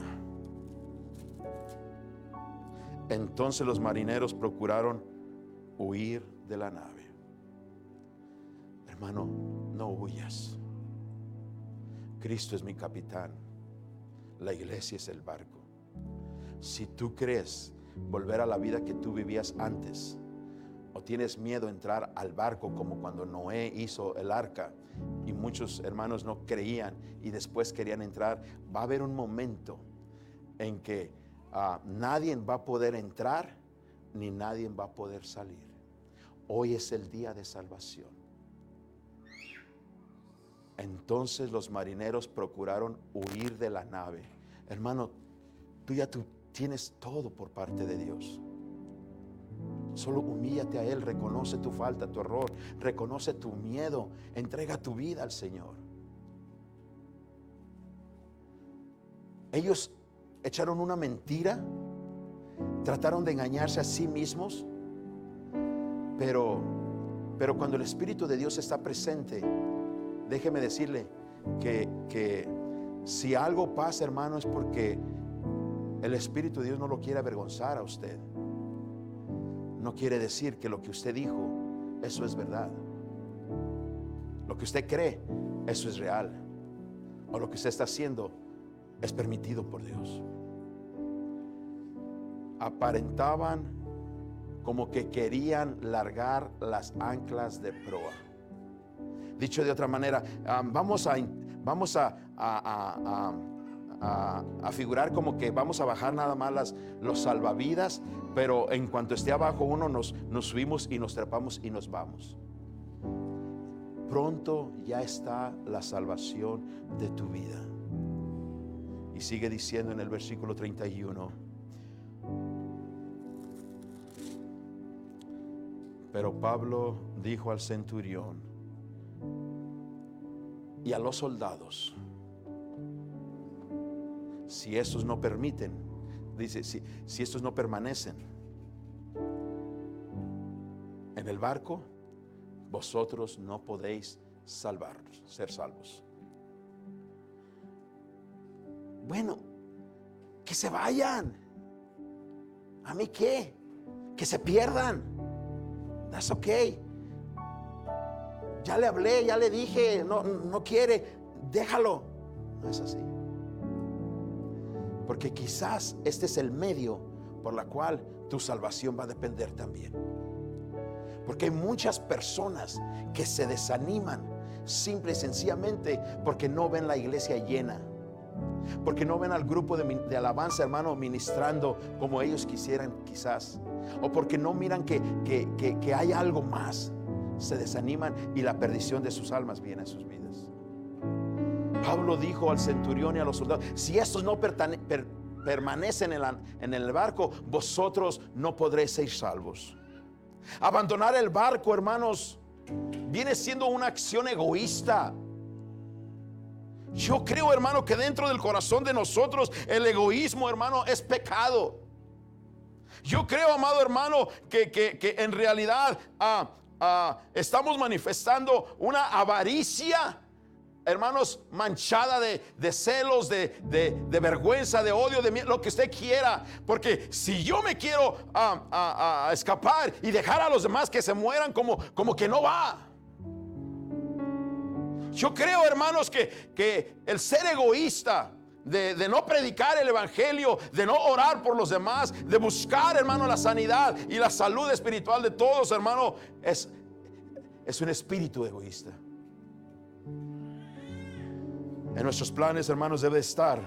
Entonces los marineros procuraron huir de la nave. Hermano, no huyas. Cristo es mi capitán. La iglesia es el barco. Si tú crees volver a la vida que tú vivías antes, o tienes miedo a entrar al barco como cuando Noé hizo el arca y muchos hermanos no creían y después querían entrar, va a haber un momento en que nadie va a poder entrar ni nadie va a poder salir. Hoy es el día de salvación. Entonces los marineros procuraron huir de la nave. Hermano, tú tienes todo por parte de Dios. Solo humíllate a Él, reconoce tu falta, tu error, reconoce tu miedo, entrega tu vida al Señor. Ellos echaron una mentira, trataron de engañarse a sí mismos, pero cuando el Espíritu de Dios está presente, déjeme decirle que si algo pasa, hermano, es porque el Espíritu de Dios no lo quiere avergonzar a usted. No quiere decir que lo que usted dijo eso es verdad. Lo que usted cree, eso es real. O lo que usted está haciendo es permitido por Dios. Aparentaban como que querían largar las anclas de proa. Dicho de otra manera, vamos a figurar como que vamos a bajar nada más los salvavidas, pero en cuanto esté abajo uno nos subimos y nos trepamos y nos vamos. Pronto ya está la salvación de tu vida. Y sigue diciendo en el versículo 31: pero Pablo dijo al centurión y a los soldados: si estos no permiten, dice, si estos no permanecen en el barco, vosotros no podéis ser salvos. Bueno, que se vayan. ¿A mí qué? Que se pierdan. That's okay. Ya le hablé, ya le dije, no quiere, déjalo. No es así. Porque quizás este es el medio por la cual tu salvación va a depender también. Porque hay muchas personas que se desaniman simple y sencillamente porque no ven la iglesia llena, porque no ven al grupo de alabanza, hermano, ministrando como ellos quisieran quizás, o porque no miran que hay algo más. Se desaniman y la perdición de sus almas viene a sus vidas. Pablo dijo al centurión y a los soldados: si estos no permanecen en el barco, vosotros no podréis ser salvos. Abandonar el barco, hermanos, viene siendo una acción egoísta. Yo creo, hermano, que dentro del corazón de nosotros el egoísmo, hermano, es pecado. Yo creo, amado hermano, que en realidad estamos manifestando una avaricia, hermanos, manchada de celos, de vergüenza, de odio, de miedo, lo que usted quiera. Porque si yo me quiero escapar y dejar a los demás que se mueran, como que no va. Yo creo, hermanos, que el ser egoísta, de no predicar el evangelio, de no orar por los demás, de buscar, hermano, la sanidad y la salud espiritual de todos, hermano, es un espíritu egoísta. En nuestros planes, hermanos, debe estar,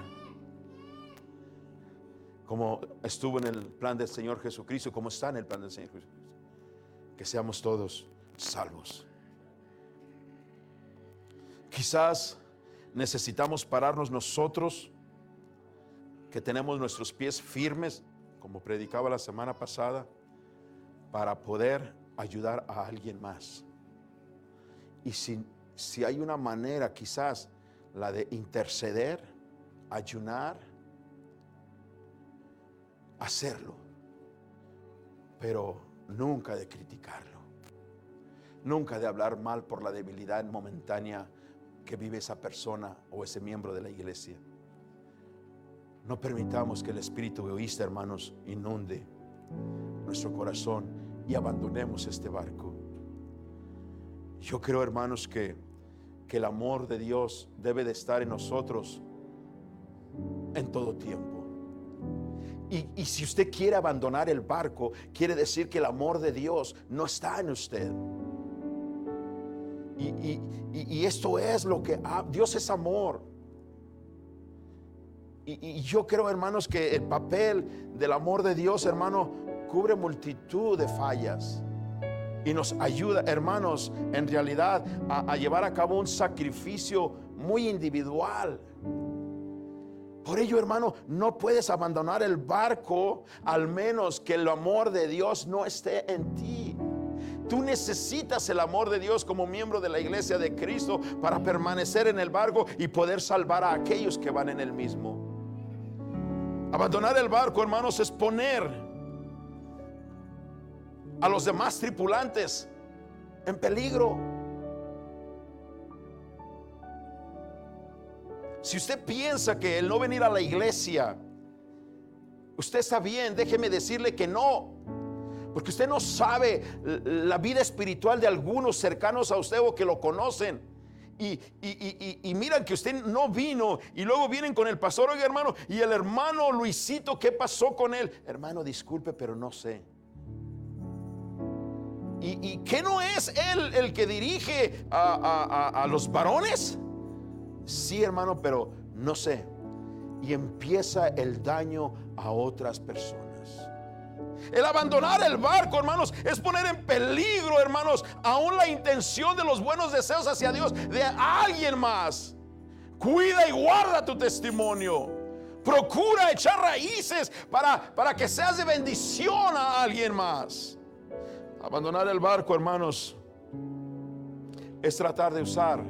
como estuvo en el plan del Señor Jesucristo, como está en el plan del Señor Jesucristo, que seamos todos salvos. Quizás necesitamos pararnos nosotros, que tenemos nuestros pies firmes, como predicaba la semana pasada, para poder ayudar a alguien más. Y si hay una manera, quizás la de interceder, ayunar, hacerlo, pero nunca de criticarlo, nunca de hablar mal por la debilidad momentánea que vive esa persona o ese miembro de la iglesia. No permitamos que el espíritu egoísta, hermanos, inunde nuestro corazón y abandonemos este barco. Yo creo, hermanos, que el amor de Dios debe de estar en nosotros en todo tiempo. Y si usted quiere abandonar el barco, quiere decir que el amor de Dios no está en usted. Y esto es lo que Dios es amor. Y yo creo, hermanos, que el papel del amor de Dios, hermano, cubre multitud de fallas y nos ayuda, hermanos, en realidad a llevar a cabo un sacrificio muy individual. Por ello, hermano, no puedes abandonar el barco al menos que el amor de Dios no esté en ti. Tú necesitas el amor de Dios como miembro de la iglesia de Cristo para permanecer en el barco y poder salvar a aquellos que van en el mismo. Abandonar el barco, hermanos, es poner a los demás tripulantes en peligro. Si usted piensa que el no venir a la iglesia, usted está bien, déjeme decirle que no. Porque usted no sabe la vida espiritual de algunos cercanos a usted o que lo conocen. Y miran que usted no vino y luego vienen con el pastor, oiga hermano, y el hermano Luisito, ¿qué pasó con él? Hermano, disculpe, pero no sé. ¿Y qué no es él el que dirige a los varones? Sí, hermano, pero no sé. Y empieza el daño a otras personas. El abandonar el barco, hermanos, es poner en peligro, hermanos, aún la intención de los buenos deseos hacia Dios de alguien más. Cuida y guarda tu testimonio. Procura echar raíces para que seas de bendición a alguien más. Abandonar el barco, hermanos, es tratar de usar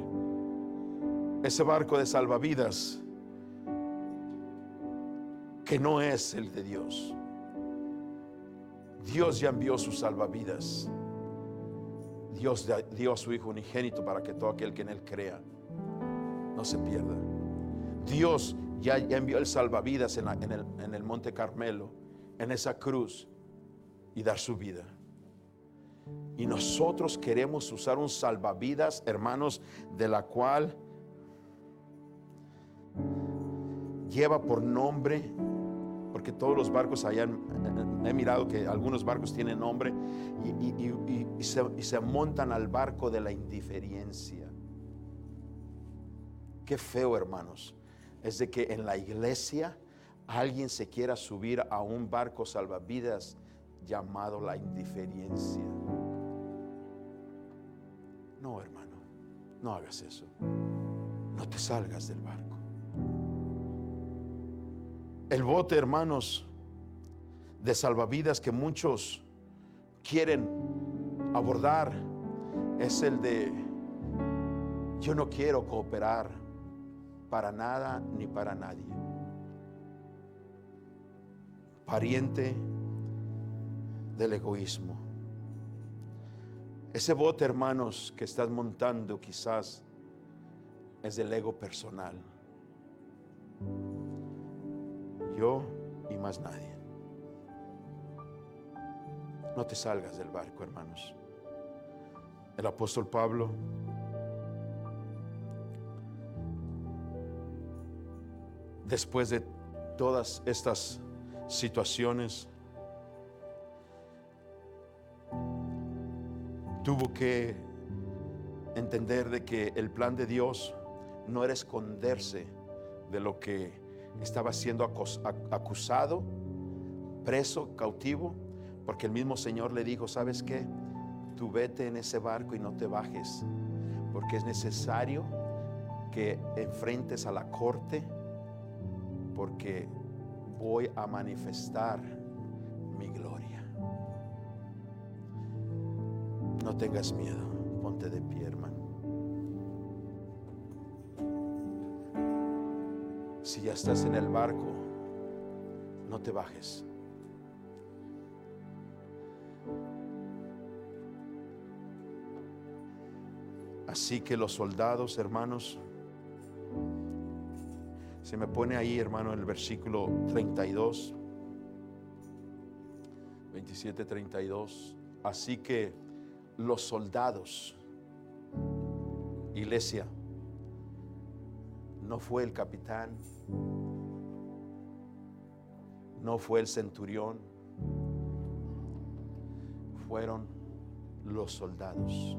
ese barco de salvavidas que no es el de Dios. Dios ya envió sus salvavidas. Dios dio a su Hijo unigénito para que todo aquel que en Él crea no se pierda. Dios ya envió el salvavidas en el Monte Carmelo, en esa cruz, y dar su vida. Y nosotros queremos usar un salvavidas, hermanos, de la cual lleva por nombre, porque todos los barcos allá, he mirado que algunos barcos tienen nombre y se montan al barco de la indiferencia. Qué feo, hermanos, es de que en la iglesia alguien se quiera subir a un barco salvavidas llamado la indiferencia. No, hermano, no hagas eso. No te salgas del barco. El bote, hermanos, de salvavidas que muchos quieren abordar es el de: yo no quiero cooperar para nada ni para nadie. Pariente del egoísmo. Ese bote, hermanos, que estás montando quizás es del ego personal. Yo y más nadie. No te salgas del barco, hermanos. El apóstol Pablo después de todas estas situaciones tuvo que entender de que el plan de Dios no era esconderse de lo que estaba siendo acusado, preso, cautivo, porque el mismo Señor le dijo: ¿sabes qué? Tú vete en ese barco y no te bajes, porque es necesario que enfrentes a la corte, porque voy a manifestar mi gloria. No tengas miedo, ponte de pie, hermano. Si ya estás en el barco, no te bajes. Así que los soldados, hermanos, se me pone ahí, hermano, el versículo 32, 27, 32. Así que los soldados, iglesia, no fue el capitán, no fue el centurión, fueron los soldados.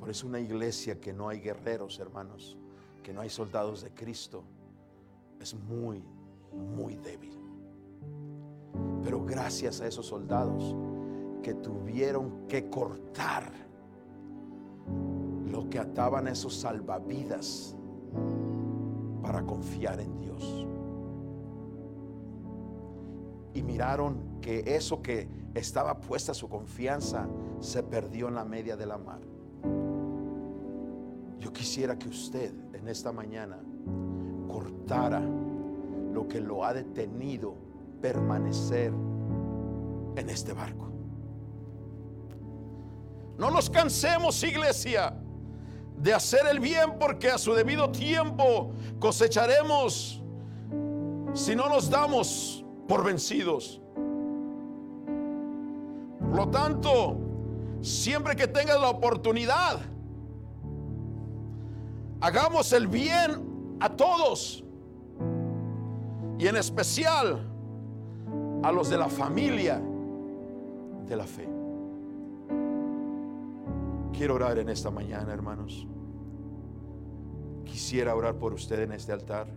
Por eso una iglesia que no hay guerreros, hermanos, que no hay soldados de Cristo, es muy, muy débil. Pero gracias a esos soldados que tuvieron que cortar lo que ataban a esos salvavidas para confiar en Dios, y miraron que eso que estaba puesta su confianza se perdió en la media de la mar. Yo quisiera que usted en esta mañana cortara lo que lo ha detenido permanecer en este barco. No nos cansemos, iglesia, de hacer el bien, porque a su debido tiempo cosecharemos si no nos damos por vencidos. Por lo tanto, siempre que tengas la oportunidad, hagamos el bien a todos, y en especial a los de la familia de la fe. Quiero orar en esta mañana, hermanos. Quisiera orar por usted en este altar.